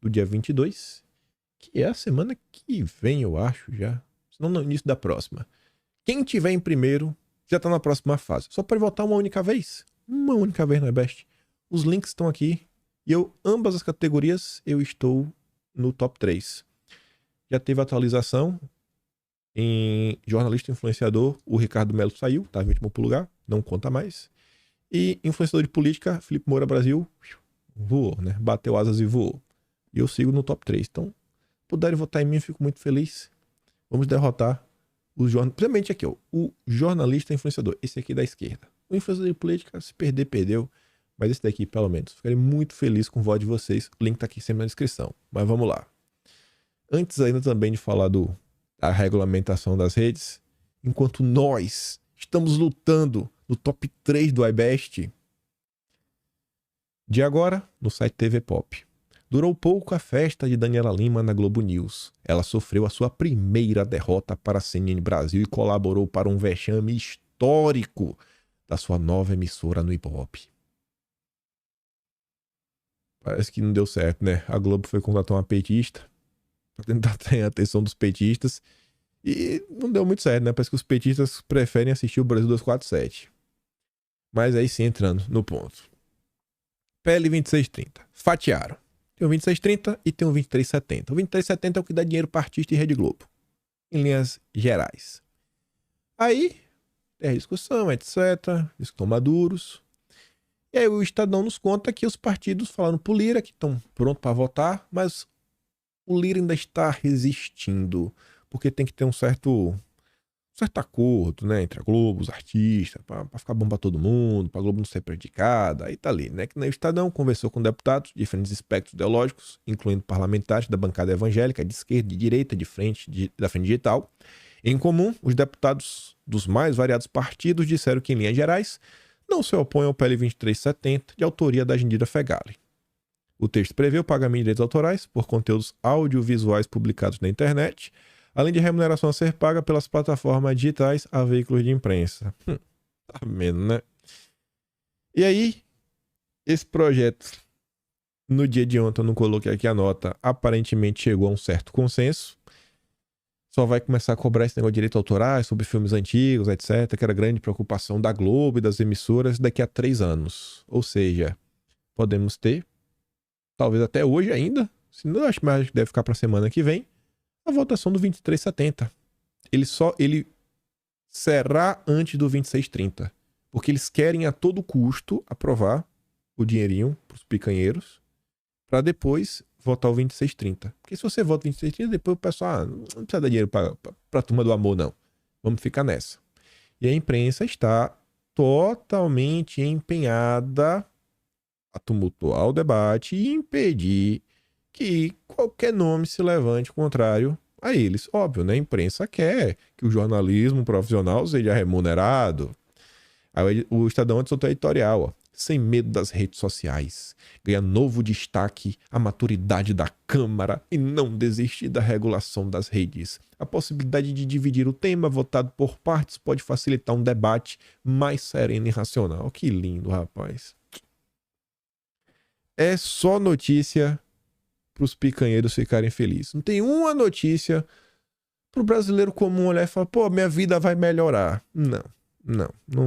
do dia 22, que é a semana que vem, eu acho, já. Senão no início da próxima. Quem tiver em primeiro, já tá na próxima fase. Só pode votar uma única vez. Uma única vez no iBest. Os links estão aqui. E ambas as categorias, eu estou no top 3. Já teve atualização em jornalista influenciador, o Ricardo Melo saiu, tá em último lugar, não conta mais. E influenciador de política, Felipe Moura Brasil, voou, né? Bateu asas e voou. E eu sigo no top 3. Então, puderem votar em mim, eu fico muito feliz. Vamos derrotar o jornalista, principalmente aqui, ó, o jornalista influenciador, esse aqui da esquerda. O influenciador de política, se perder, perdeu. Mas esse daqui, pelo menos, ficarei muito feliz com o voto de vocês. O link tá aqui sempre na descrição. Mas vamos lá. Antes ainda também de falar da regulamentação das redes, enquanto nós estamos lutando no top 3 do iBest, de agora, no site TV Pop. Durou pouco a festa de Daniela Lima na Globo News. Ela sofreu a sua primeira derrota para a CNN Brasil e colaborou para um vexame histórico da sua nova emissora no Ibope. Parece que não deu certo, né? A Globo foi contratar uma petista para tentar ter a atenção dos petistas e não deu muito certo, né? Parece que os petistas preferem assistir o Brasil 247. Mas aí sim, entrando no ponto. PL 2630. Fatiaram. Tem o 2630 e tem o 2370. O 2370 é o que dá dinheiro para artista e Rede Globo. Em linhas gerais. Aí, tem a discussão, etc. Estão maduros. E aí o Estadão nos conta que os partidos falaram pro Lira que estão prontos para votar, mas o Lira ainda está resistindo. Porque tem que ter um certo certo acordo, né, entre a Globo, os artistas, para ficar bom para todo mundo, para a Globo não ser prejudicada, aí tá ali, né, que nem o Estadão conversou com deputados de diferentes espectros ideológicos, incluindo parlamentares da bancada evangélica, de esquerda, de direita, da frente digital. Em comum, os deputados dos mais variados partidos disseram que, em linhas gerais, não se opõem ao PL 2370, de autoria da Jandira Fegali. O texto prevê o pagamento de direitos autorais por conteúdos audiovisuais publicados na internet, além de remuneração a ser paga pelas plataformas digitais a veículos de imprensa. Tá vendo, né? E aí, esse projeto, no dia de ontem, eu não coloquei aqui a nota, aparentemente chegou a um certo consenso. Só vai começar a cobrar esse negócio de direitos autorais sobre filmes antigos, etc., que era grande preocupação da Globo e das emissoras daqui a 3 anos. Ou seja, podemos ter, talvez até hoje ainda, se não, acho que deve ficar para a semana que vem, a votação do 2370. Ele será antes do 2630. Porque eles querem a todo custo aprovar o dinheirinho para os picanheiros para depois votar o 2630. Porque se você vota o 2630, depois o pessoal não precisa dar dinheiro para a turma do amor, não. Vamos ficar nessa. E a imprensa está totalmente empenhada a tumultuar o debate e impedir que qualquer nome se levante contrário a eles. Óbvio, né? A imprensa quer que o jornalismo profissional seja remunerado. Aí o Estadão antes soltou editorial, ó. Sem medo das redes sociais, ganha novo destaque a maturidade da Câmara e não desistir da regulação das redes. A possibilidade de dividir o tema votado por partes pode facilitar um debate mais sereno e racional. Que lindo, rapaz. É só notícia para os picanheiros ficarem felizes. Não tem uma notícia para o brasileiro comum olhar e falar, pô, minha vida vai melhorar. Não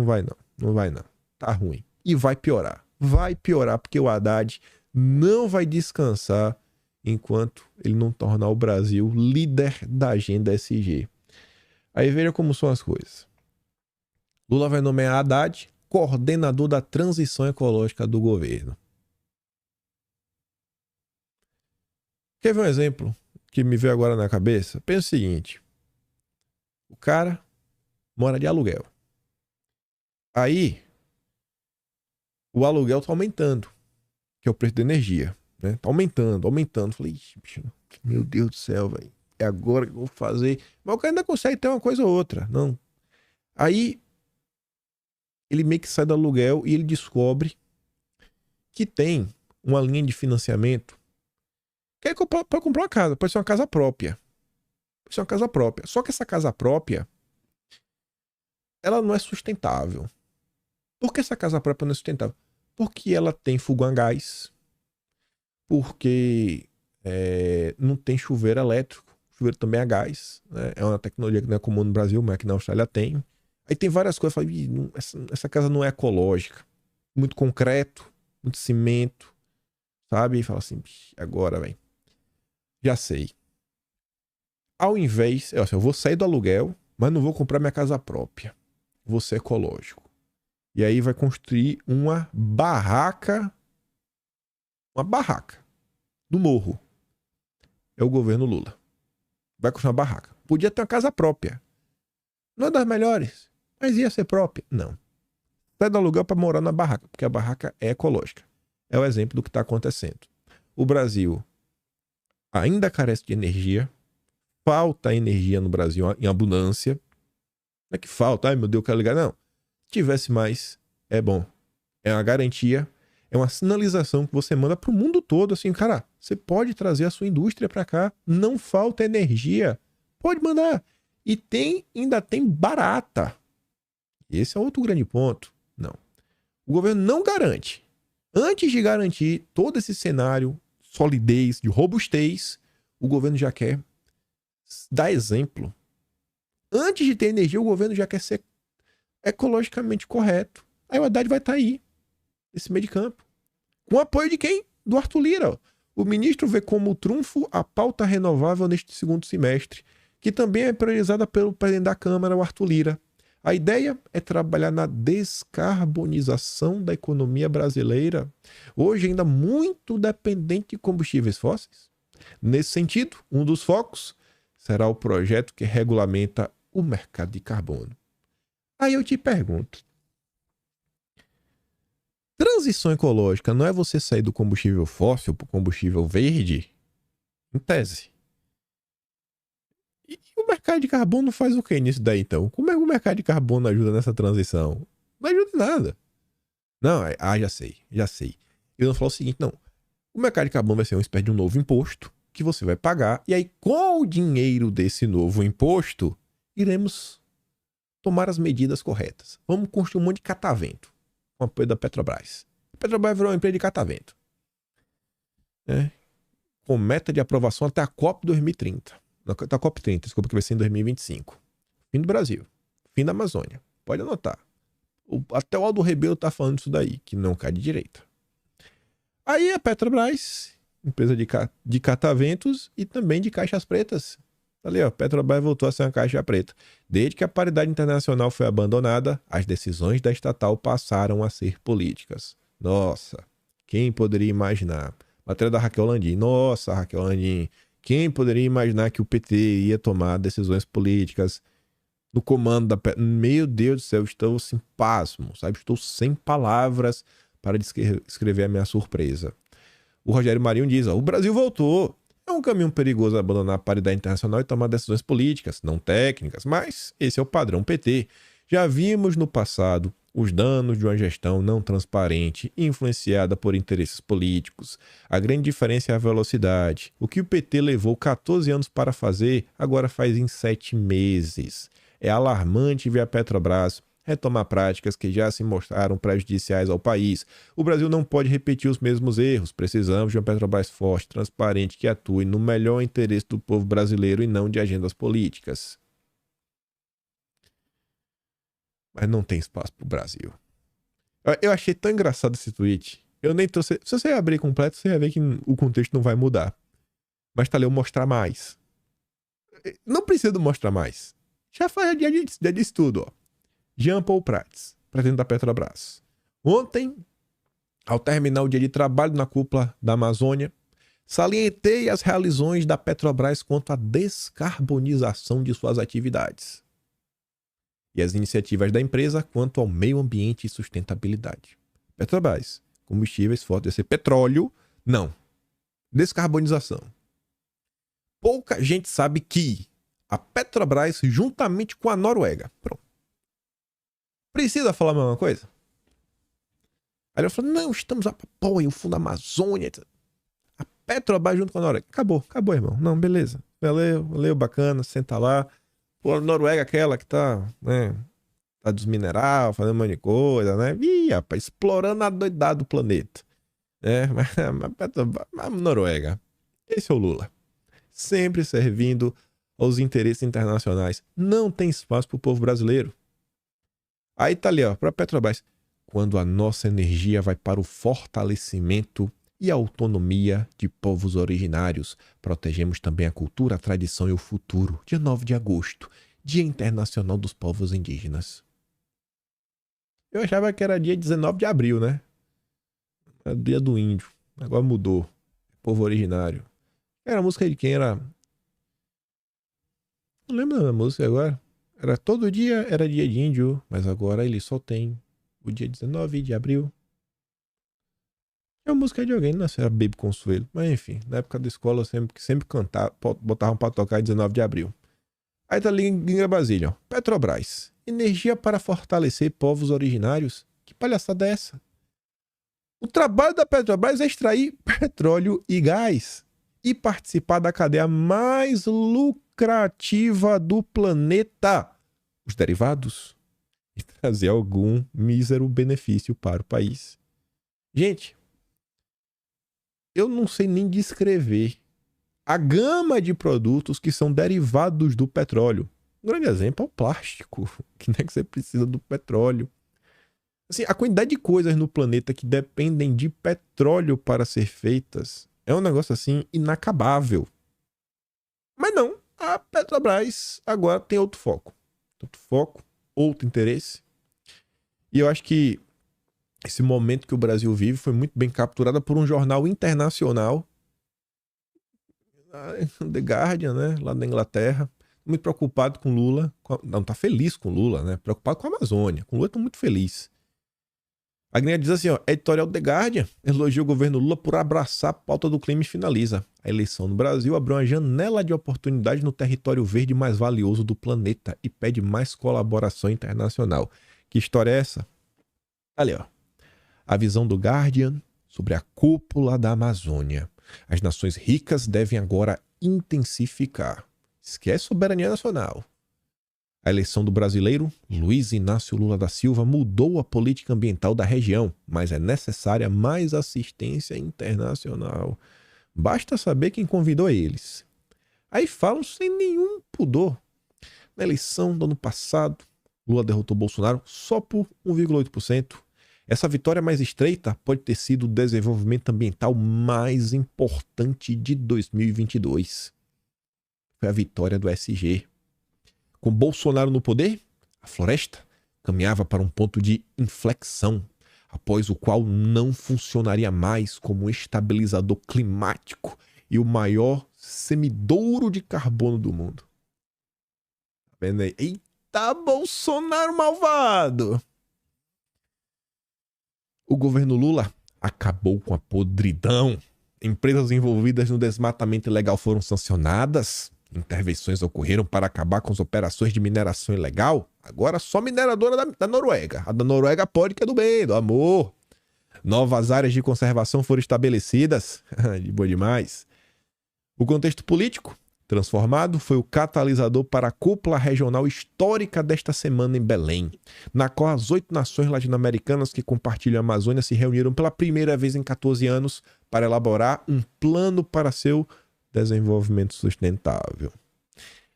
vai não. Não vai não. Tá ruim. E vai piorar. Vai piorar porque o Haddad não vai descansar enquanto ele não tornar o Brasil líder da agenda SG. Aí veja como são as coisas. Lula vai nomear Haddad coordenador da transição ecológica do governo. Quer ver um exemplo que me veio agora na cabeça? Pensa o seguinte. O cara mora de aluguel. Aí o aluguel tá aumentando, que é o preço da energia, né? Tá aumentando. Falei, bicho, meu Deus do céu, velho. É agora que eu vou fazer. Mas o cara ainda consegue ter uma coisa ou outra, não. Aí, ele meio que sai do aluguel e ele descobre que tem uma linha de financiamento que é para comprar uma casa. Pode ser uma casa própria. Só que essa casa própria, ela não é sustentável. Por que essa casa própria não é sustentável? Porque ela tem fogão a gás, porque não tem chuveiro elétrico, chuveiro também é a gás, né? É uma tecnologia que não é comum no Brasil, mas aqui na Austrália tem. Aí tem várias coisas, eu falo, essa casa não é ecológica, muito concreto, muito cimento, sabe? E fala assim, agora, velho, já sei. Ao invés, eu vou sair do aluguel, mas não vou comprar minha casa própria, vou ser ecológico. E aí vai construir uma barraca no morro. É o governo Lula. Vai construir uma barraca. Podia ter uma casa própria. Não é das melhores, mas ia ser própria. Não. Sai do aluguel para morar na barraca, porque a barraca é ecológica. É o exemplo do que está acontecendo. O Brasil ainda carece de energia. Falta energia no Brasil em abundância. Não é que falta, ai meu Deus, eu quero ligar. Não. Tivesse mais, é bom. É uma garantia, é uma sinalização que você manda para o mundo todo, assim, cara, você pode trazer a sua indústria para cá, não falta energia, pode mandar. E ainda tem barata. Esse é outro grande ponto. Não. O governo não garante. Antes de garantir todo esse cenário, solidez, de robustez, o governo já quer dar exemplo. Antes de ter energia, o governo já quer ser ecologicamente correto. Aí o Haddad vai estar aí, nesse meio de campo. Com o apoio de quem? Do Arthur Lira. Ó. O ministro vê como trunfo a pauta renovável neste segundo semestre, que também é priorizada pelo presidente da Câmara, o Arthur Lira. A ideia é trabalhar na descarbonização da economia brasileira, hoje ainda muito dependente de combustíveis fósseis. Nesse sentido, um dos focos será o projeto que regulamenta o mercado de carbono. Aí eu te pergunto, transição ecológica não é você sair do combustível fóssil para o combustível verde? Em tese. E o mercado de carbono faz o que nisso daí, então? Como é que o mercado de carbono ajuda nessa transição? Não ajuda em nada. Não, já sei. Eu não falo o seguinte, não. O mercado de carbono vai ser uma espécie de um novo imposto que você vai pagar, e aí com o dinheiro desse novo imposto, iremos tomar as medidas corretas. Vamos construir um monte de catavento, com apoio da Petrobras. A Petrobras virou uma empresa de catavento. Com meta de aprovação até a COP 2030. Até a COP 30, desculpa, que vai ser em 2025. Fim do Brasil. Fim da Amazônia. Pode anotar. Até o Aldo Rebelo tá falando isso daí, que não cai de direita. Aí a Petrobras, empresa de cataventos e também de caixas pretas. Ali, ó, Petrobras voltou a ser uma caixa preta. Desde que a paridade internacional foi abandonada, as decisões da estatal passaram a ser políticas. Nossa, quem poderia imaginar? Matéria da Raquel Landim. Nossa, Raquel Landim, quem poderia imaginar que o PT ia tomar decisões políticas no comando da Petrobras? Meu Deus do céu, estou sem pasmo, sabe? Estou sem palavras para descrever a minha surpresa. O Rogério Marinho diz, ó, o Brasil voltou. É um caminho perigoso abandonar a paridade internacional e tomar decisões políticas, não técnicas, mas esse é o padrão PT. Já vimos no passado os danos de uma gestão não transparente, influenciada por interesses políticos. A grande diferença é a velocidade. O que o PT levou 14 anos para fazer, agora faz em 7 meses. É alarmante ver a Petrobras retomar práticas que já se mostraram prejudiciais ao país. O Brasil não pode repetir os mesmos erros. Precisamos de uma Petrobras forte, transparente, que atue no melhor interesse do povo brasileiro e não de agendas políticas. Mas não tem espaço para o Brasil. Eu achei tão engraçado esse tweet. Eu nem trouxe. Se você abrir completo, você vai ver que o contexto não vai mudar. Mas tá ali eu mostrar mais. Não precisa mostrar mais. Já disse tudo, ó. Jean Paul Prats, presidente da Petrobras. Ontem, ao terminar o dia de trabalho na cúpula da Amazônia, salientei as realizações da Petrobras quanto à descarbonização de suas atividades e as iniciativas da empresa quanto ao meio ambiente e sustentabilidade. Petrobras, combustíveis fósseis, petróleo, não. Descarbonização. Pouca gente sabe que a Petrobras, juntamente com a Noruega, pronto. Precisa falar a mesma coisa? Aí eu falo, não, estamos a apoio, o Fundo Amazônia. A Petrobras junto com a Noruega. Acabou, irmão. Não, beleza. Valeu, bacana, senta lá. Pô, a Noruega aquela que tá, né, tá dos minerais, fazendo um monte de coisa, né? Ih, rapaz, explorando a doidada do planeta. Mas a Noruega, esse é o Lula. Sempre servindo aos interesses internacionais. Não tem espaço pro povo brasileiro. Aí tá ali, ó, para a Petrobras. Quando a nossa energia vai para o fortalecimento e a autonomia de povos originários, protegemos também a cultura, a tradição e o futuro. Dia 9 de agosto, Dia Internacional dos Povos Indígenas. Eu achava que era dia 19 de abril, né? Era dia do índio. Agora mudou. Povo originário. Era a música de quem? Era... Não lembro da música agora. Era todo dia, era dia de índio, mas agora ele só tem o dia 19 de abril. É uma música de alguém, não sei, era Baby Consuelo. Mas enfim, na época da escola eu sempre cantava, botavam pra tocar 19 de abril. Aí tá ali em Brasília, ó. Petrobras. Energia para fortalecer povos originários? Que palhaçada é essa? O trabalho da Petrobras é extrair petróleo e gás e participar da cadeia mais lucrativa do planeta, os derivados, e trazer algum mísero benefício para o país. Gente, eu não sei nem descrever a gama de produtos que são derivados do petróleo. Um grande exemplo é o plástico, que não é que você precisa do petróleo. Assim, a quantidade de coisas no planeta que dependem de petróleo para ser feitas é um negócio assim inacabável. Mas não, a Petrobras agora tem outro foco. Outro interesse. E eu acho que esse momento que o Brasil vive foi muito bem capturado por um jornal internacional, The Guardian, né, lá da Inglaterra. muito preocupado com Lula. Não, tá feliz com Lula, né? Preocupado com a Amazônia. Com Lula, tô muito feliz. A gringa diz assim, ó, editorial The Guardian elogia o governo Lula por abraçar a pauta do clima e finaliza. A eleição no Brasil abriu uma janela de oportunidade no território verde mais valioso do planeta e pede mais colaboração internacional. Que história é essa? Ali, ó. A visão do Guardian sobre a cúpula da Amazônia. As nações ricas devem agora intensificar. Esquece soberania nacional. A eleição do brasileiro, Luiz Inácio Lula da Silva, mudou a política ambiental da região, mas é necessária mais assistência internacional. Basta saber quem convidou eles. Aí falam sem nenhum pudor. Na eleição do ano passado, Lula derrotou Bolsonaro só por 1,8%. Essa vitória mais estreita pode ter sido o desenvolvimento ambiental mais importante de 2022. Foi a vitória do SG. Com Bolsonaro no poder, a floresta caminhava para um ponto de inflexão, após o qual não funcionaria mais como um estabilizador climático e o maior semidouro de carbono do mundo. Tá vendo aí? Eita, Bolsonaro malvado! O governo Lula acabou com a podridão. Empresas envolvidas no desmatamento ilegal foram sancionadas. Intervenções ocorreram para acabar com as operações de mineração ilegal. Agora só mineradora da Noruega. A da Noruega pode, que é do bem, do amor. Novas áreas de conservação foram estabelecidas. De boa demais. O contexto político transformado foi o catalisador para a cúpula regional histórica desta semana em Belém, na qual as 8 nações latino-americanas que compartilham a Amazônia se reuniram pela primeira vez em 14 anos para elaborar um plano para seu desenvolvimento sustentável.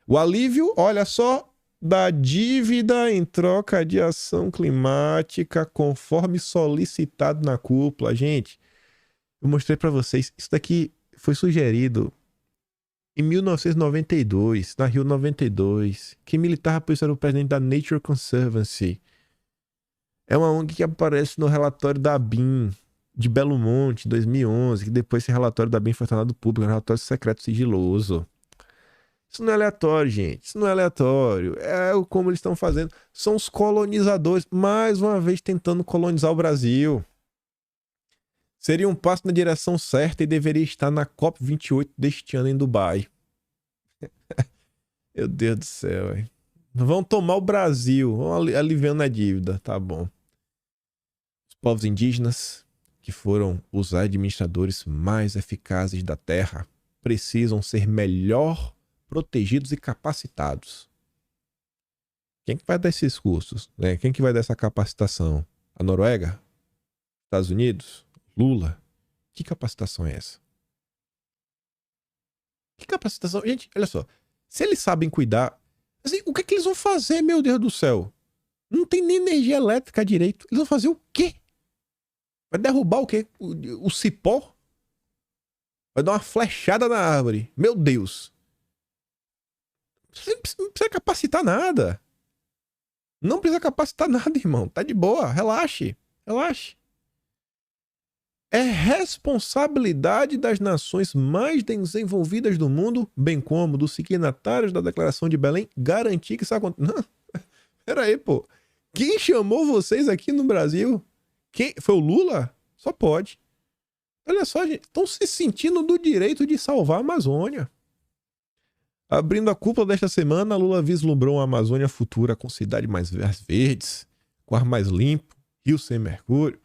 O alívio, olha só, da dívida em troca de ação climática conforme solicitado na cúpula. Gente, eu mostrei para vocês, isso daqui foi sugerido em 1992, na Rio 92. Quem militava por isso era o presidente da Nature Conservancy. É uma ONG que aparece no relatório da ABIN de Belo Monte, 2011, que depois esse relatório da ABIN foi tornado público, um relatório secreto sigiloso. Isso não é aleatório, gente. Isso não é aleatório. É como eles estão fazendo. São os colonizadores, mais uma vez, tentando colonizar o Brasil. Seria um passo na direção certa e deveria estar na COP28 deste ano em Dubai. Meu Deus do céu, véio. Vão tomar o Brasil, vão aliviando a dívida, tá bom. Os povos indígenas, que foram os administradores mais eficazes da terra, precisam ser melhor protegidos e capacitados. Quem que vai dar esses cursos? Né? Quem que vai dar essa capacitação? A Noruega? Estados Unidos? Lula? Que capacitação é essa? Que capacitação? Gente, olha só. Se eles sabem cuidar, assim, o que é que eles vão fazer, meu Deus do céu? Não tem nem energia elétrica direito. Eles vão fazer o quê? Vai derrubar o quê? O cipó? Vai dar uma flechada na árvore. Meu Deus. Você não precisa capacitar nada. Não precisa capacitar nada, irmão. Tá de boa. Relaxe. Relaxe. É responsabilidade das nações mais desenvolvidas do mundo, bem como dos signatários da Declaração de Belém, garantir que isso aconteça. Não, pera aí, pô. Quem chamou vocês aqui no Brasil? Quem? Foi o Lula? Só pode. Olha só, gente. Estão se sentindo do direito de salvar a Amazônia. Abrindo a cúpula desta semana, Lula vislumbrou uma Amazônia futura com cidades mais verdes, com ar mais limpo, rios sem mercúrio.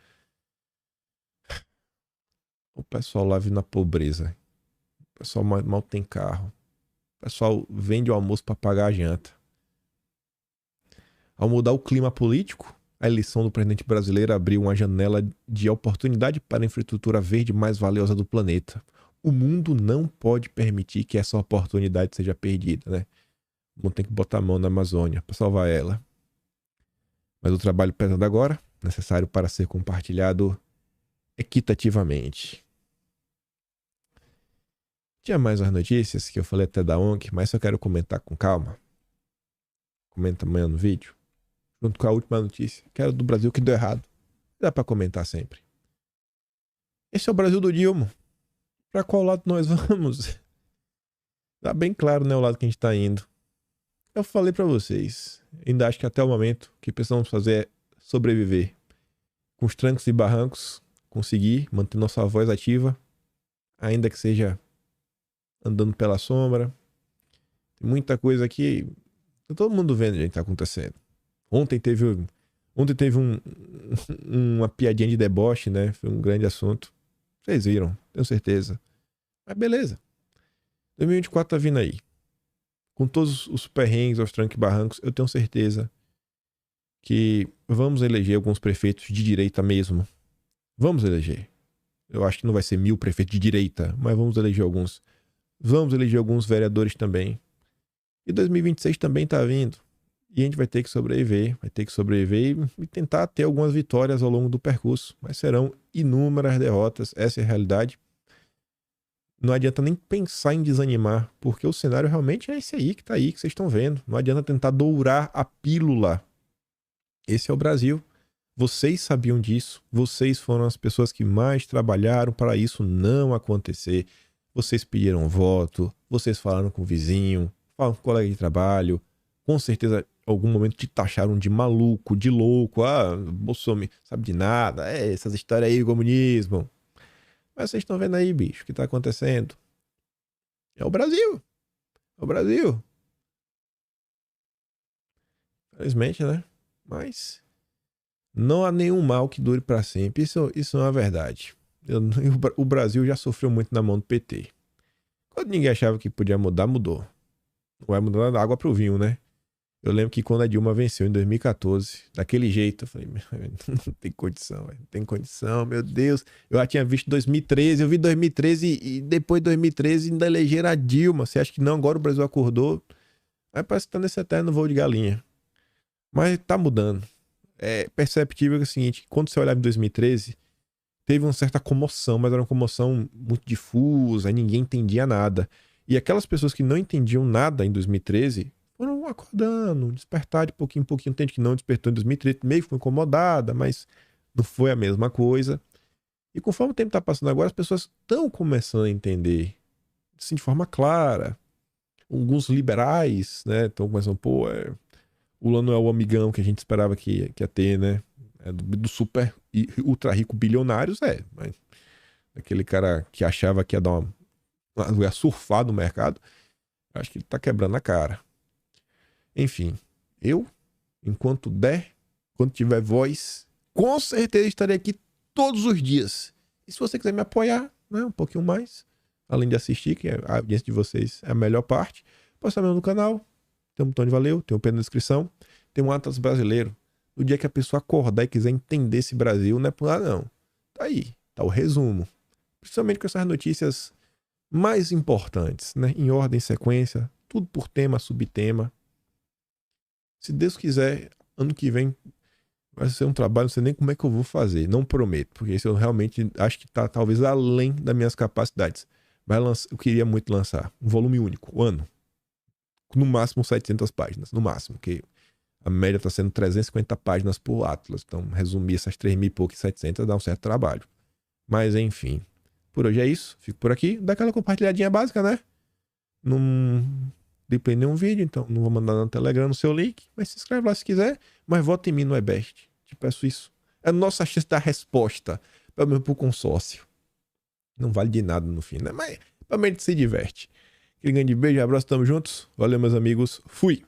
O pessoal lá vive na pobreza. O pessoal mal tem carro. O pessoal vende o almoço para pagar a janta. Ao mudar o clima político, a eleição do presidente brasileiro abriu uma janela de oportunidade para a infraestrutura verde mais valiosa do planeta. O mundo não pode permitir que essa oportunidade seja perdida, né? O mundo tem que botar a mão na Amazônia para salvar ela. Mas o trabalho pesado agora, necessário para ser compartilhado equitativamente. Tinha mais umas notícias que eu falei até da ONG, mas eu quero comentar com calma. Comenta amanhã no vídeo. Junto com a última notícia. Quero do Brasil que deu errado. Dá pra comentar sempre. Esse é o Brasil do Dilma. Pra qual lado nós vamos? Tá bem claro, né? O lado que a gente tá indo. eu falei pra vocês, ainda acho que até o momento o que precisamos fazer é sobreviver. Com os trancos e barrancos, conseguir manter nossa voz ativa, ainda que seja andando pela sombra. Tem muita coisa aqui, tá todo mundo vendo, gente, tá acontecendo. Ontem teve uma piadinha de deboche, né? Foi um grande assunto. Vocês viram, tenho certeza. Mas beleza. 2024 tá vindo aí. Com todos os perrengues, aos trancos e barrancos, eu tenho certeza que vamos eleger alguns prefeitos de direita mesmo. Vamos eleger. Eu acho que não vai ser 1000 prefeitos de direita, mas vamos eleger alguns. Vamos eleger alguns vereadores também. E 2026 também tá vindo. E a gente vai ter que sobreviver e tentar ter algumas vitórias ao longo do percurso. Mas serão inúmeras derrotas, essa é a realidade. Não adianta nem pensar em desanimar, porque o cenário realmente é esse aí, que vocês estão vendo. Não adianta tentar dourar a pílula. Esse é o Brasil. Vocês sabiam disso. Vocês foram as pessoas que mais trabalharam para isso não acontecer. Vocês pediram voto, vocês falaram com o vizinho, falaram com o colega de trabalho. Com certeza, em algum momento te taxaram de maluco, de louco. Ah, Bolsonaro sabe de nada. Essas histórias aí, comunismo. Mas vocês estão vendo aí, bicho, o que tá acontecendo? É o Brasil. É o Brasil. Infelizmente, né? Mas não há nenhum mal que dure para sempre. Isso é uma verdade. O Brasil já sofreu muito na mão do PT. Quando ninguém achava que podia mudar, mudou. Não vai mudar da água pro vinho, né? Eu lembro que quando a Dilma venceu em 2014, daquele jeito, eu falei, não tem condição, não tem condição, meu Deus. Eu já tinha visto 2013, eu vi 2013 e depois de 2013 ainda elegeram a Dilma. Você acha que não? Agora o Brasil acordou. Aí parece que tá nesse eterno voo de galinha. Mas tá mudando. É perceptível que é o seguinte, quando você olhava em 2013, teve uma certa comoção, mas era uma comoção muito difusa, ninguém entendia nada. E aquelas pessoas que não entendiam nada em 2013 foram acordando, despertar de pouquinho em pouquinho. Tem gente que não despertou em 2013, meio que foi incomodada, mas não foi a mesma coisa. E conforme o tempo está passando agora, as pessoas estão começando a entender, assim, de forma clara. Alguns liberais, né, estão começando, o Lula não é o amigão que a gente esperava que ia ter, né? É do super e ultra rico bilionários, mas aquele cara que achava que ia dar ia surfar no mercado, acho que ele tá quebrando a cara. Enfim, enquanto tiver voz, com certeza estarei aqui todos os dias. E se você quiser me apoiar, né, um pouquinho mais, além de assistir, que a audiência de vocês é a melhor parte, pode estar no canal, tem um botão de valeu, tem um pé na descrição, tem um Atlas brasileiro. No dia que a pessoa acordar e quiser entender esse Brasil, não é por lá não. Tá aí, tá o resumo. Principalmente com essas notícias mais importantes, né? Em ordem, sequência, tudo por tema, subtema. Se Deus quiser, ano que vem vai ser um trabalho, não sei nem como é que eu vou fazer, não prometo, porque isso eu realmente acho que tá talvez além das minhas capacidades. Mas eu queria muito lançar um volume único, o ano. No máximo 700 páginas, no máximo, que a média está sendo 350 páginas por Atlas. Então, resumir essas 3.000 e pouco e 700 dá um certo trabalho. Mas, enfim. Por hoje é isso. Fico por aqui. Dá aquela compartilhadinha básica, né? Não dei play nenhum vídeo, então não vou mandar no Telegram no seu link. Mas se inscreve lá se quiser. Mas vota em mim no EBEST. Te peço isso. É a nossa chance da resposta. Pelo menos pro consórcio. Não vale de nada no fim, né? Mas, pelo menos se diverte. Aquele grande beijo, abraço, tamo juntos. Valeu, meus amigos. Fui!